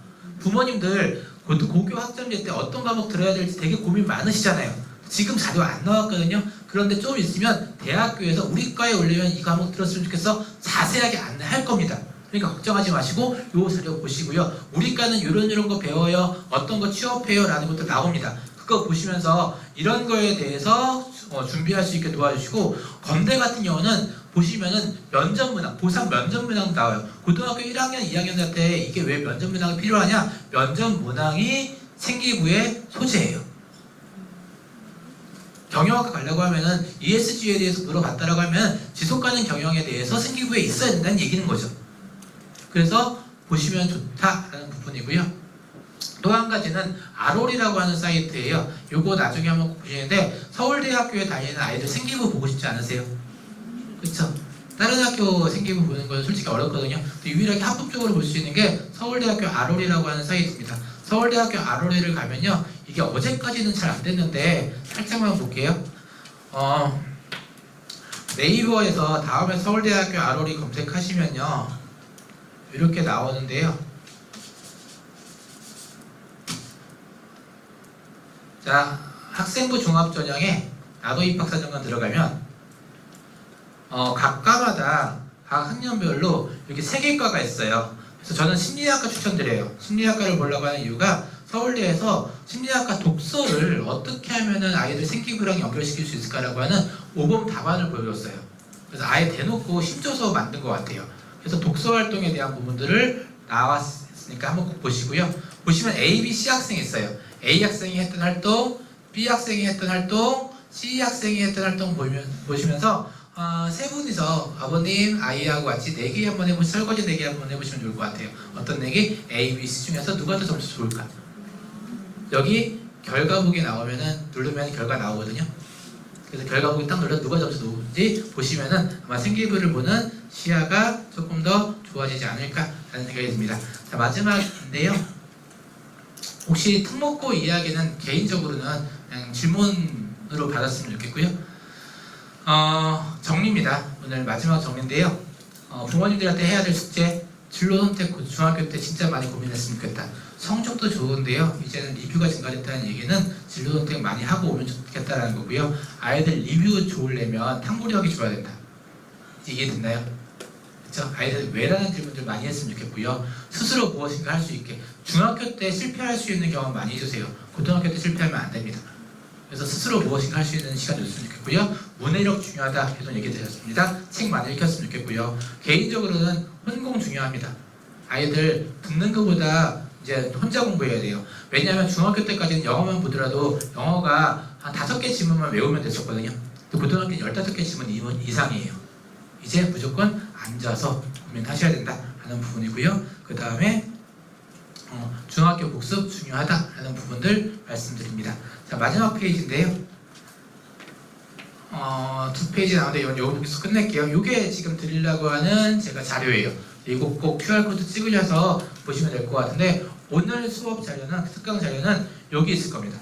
부모님들 고교 학점제 때 어떤 과목 들어야 될지 되게 고민 많으시잖아요. 지금 자료 안 나왔거든요. 그런데 좀 있으면 대학교에서 우리 과에 올리면 이 과목 들었으면 좋겠어 자세하게 안내할 겁니다. 그러니까 걱정하지 마시고 요 자료 보시고요. 우리 과는 이런 거 배워요. 어떤 거 취업해요 라는 것도 나옵니다. 그거 보시면서 이런 거에 대해서 준비할 수 있게 도와주시고, 건대 같은 경우는 보시면은 면접 문항, 보상 면접 문항 나와요. 고등학교 1학년, 2학년 때 이게 왜 면접 문항이 필요하냐? 면접 문항이 생기부의 소재예요. 경영학과 가려고 하면은 ESG에 대해서 물어봤다라고 하면 지속가능 경영에 대해서 생기부에 있어야 된다는 얘기는 거죠. 그래서 보시면 좋다라는 부분이고요. 또 한 가지는 아롤이라고 하는 사이트예요. 요거 나중에 한번 보시는데, 서울대학교에 다니는 아이들 생기부 보고 싶지 않으세요? 그렇죠? 다른 학교 생기부 보는 건 솔직히 어렵거든요. 유일하게 합법적으로 볼 수 있는 게 서울대학교 아롤이라고 하는 사이트입니다. 서울대학교 아롤이를 가면요, 이게 어제까지는 잘 안 됐는데 살짝만 볼게요. 네이버에서 다음에 서울대학교 아롤이 검색하시면요, 이렇게 나오는데요. 자, 학생부 종합전형에 나도 입학사정관 들어가면 각 과마다 각 학년별로 이렇게 3개 과가 있어요. 그래서 저는 심리학과 추천드려요. 심리학과를 보려고 하는 이유가 서울대에서 심리학과 독서를 어떻게 하면은 아이들 생기부랑 연결시킬 수 있을까라고 하는 모범 답안을 보여줬어요. 그래서 아예 대놓고 힘줘서 만든 것 같아요. 그래서 독서 활동에 대한 부분들을 나왔으니까 한번 꼭 보시고요. 보시면 A, B, C 학생이 있어요. A 학생이 했던 활동, B 학생이 했던 활동, C 학생이 했던 활동 보시면서 세 분이서 아버님, 아이하고 같이 내기 한번 해보시면, 설거지 내기 한번 해보시면 좋을 것 같아요. 어떤 내기? A, B, C 중에서 누가 더 점수 좋을까? 여기 결과보기 나오면은 누르면 결과 나오거든요. 그래서 결과보기 딱 눌러서 누가 점수 높은지 보시면은 아마 생기부를 보는 시야가 조금 더 좋아지지 않을까라는 생각이 듭니다. 자, 마지막인데요. 혹시 특목고 이야기는 개인적으로는 그냥 질문으로 받았으면 좋겠고요. 정리입니다. 오늘 마지막 정리인데요. 부모님들한테 해야 될 숙제, 진로 선택 중학교 때 진짜 많이 고민했으면 좋겠다. 성적도 좋은데요, 이제는 리뷰가 증가됐다는 얘기는 진로 선택 많이 하고 오면 좋겠다라는 거고요. 아이들 리뷰 좋으려면 탐구력이 좋아야 된다. 이해됐나요? 그렇죠? 아이들 왜라는 질문들 많이 했으면 좋겠고요. 스스로 무엇인가 할 수 있게, 중학교 때 실패할 수 있는 경험 많이 해주세요. 고등학교 때 실패하면 안 됩니다. 그래서 스스로 무엇인가 할 수 있는 시간 줬으면 좋겠고요. 문해력 중요하다, 계속 얘기 드렸습니다. 책 많이 읽혔으면 좋겠고요. 개인적으로는 혼공 중요합니다. 아이들 듣는 것보다 이제 혼자 공부해야 돼요. 왜냐하면 중학교 때까지는 영어만 보더라도 영어가 한 5개 지문만 외우면 됐었거든요. 고등학교는 15개 지문 이상이에요. 이제 무조건 앉아서 고민하셔야 된다 하는 부분이고요. 그 다음에 중학교 복습 중요하다라는 부분들 말씀드립니다. 자, 마지막 페이지인데요. 2페이지 나오는데 여기서 끝낼게요. 이게 지금 드리려고 하는 제가 자료예요. 이거 꼭 QR코드 찍으셔서 보시면 될 것 같은데, 오늘 수업 자료는, 특강 자료는 여기 있을 겁니다.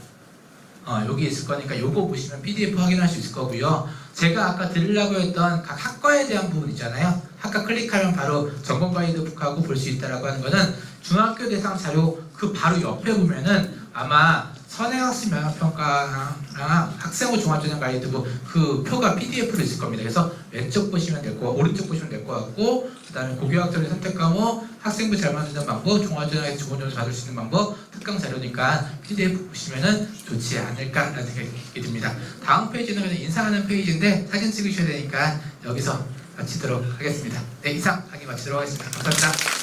여기 있을 거니까 요거 보시면 PDF 확인할 수 있을 거고요. 제가 아까 드리려고 했던 각 학과에 대한 부분 있잖아요. 학과 클릭하면 바로 전공 가이드북하고 볼 수 있다라고 하는 거는 중학교 대상 자료 그 바로 옆에 보면은 아마 선행학습 영역평가랑 학생부 종합전형 가이드북 그 표가 PDF로 있을 겁니다. 그래서 왼쪽 보시면 될 거, 오른쪽 보시면 될 것 같고, 그 다음에 고교학점의 선택 과목, 학생부 잘 만드는 방법, 종합전형에서 좋은 점수 받을 수 있는 방법, 특강 자료니까 PDF 보시면은 좋지 않을까라는 생각이 듭니다. 다음 페이지는 그냥 인사하는 페이지인데 사진 찍으셔야 되니까 여기서 마치도록 하겠습니다. 네, 이상 강의 마치도록 하겠습니다. 감사합니다.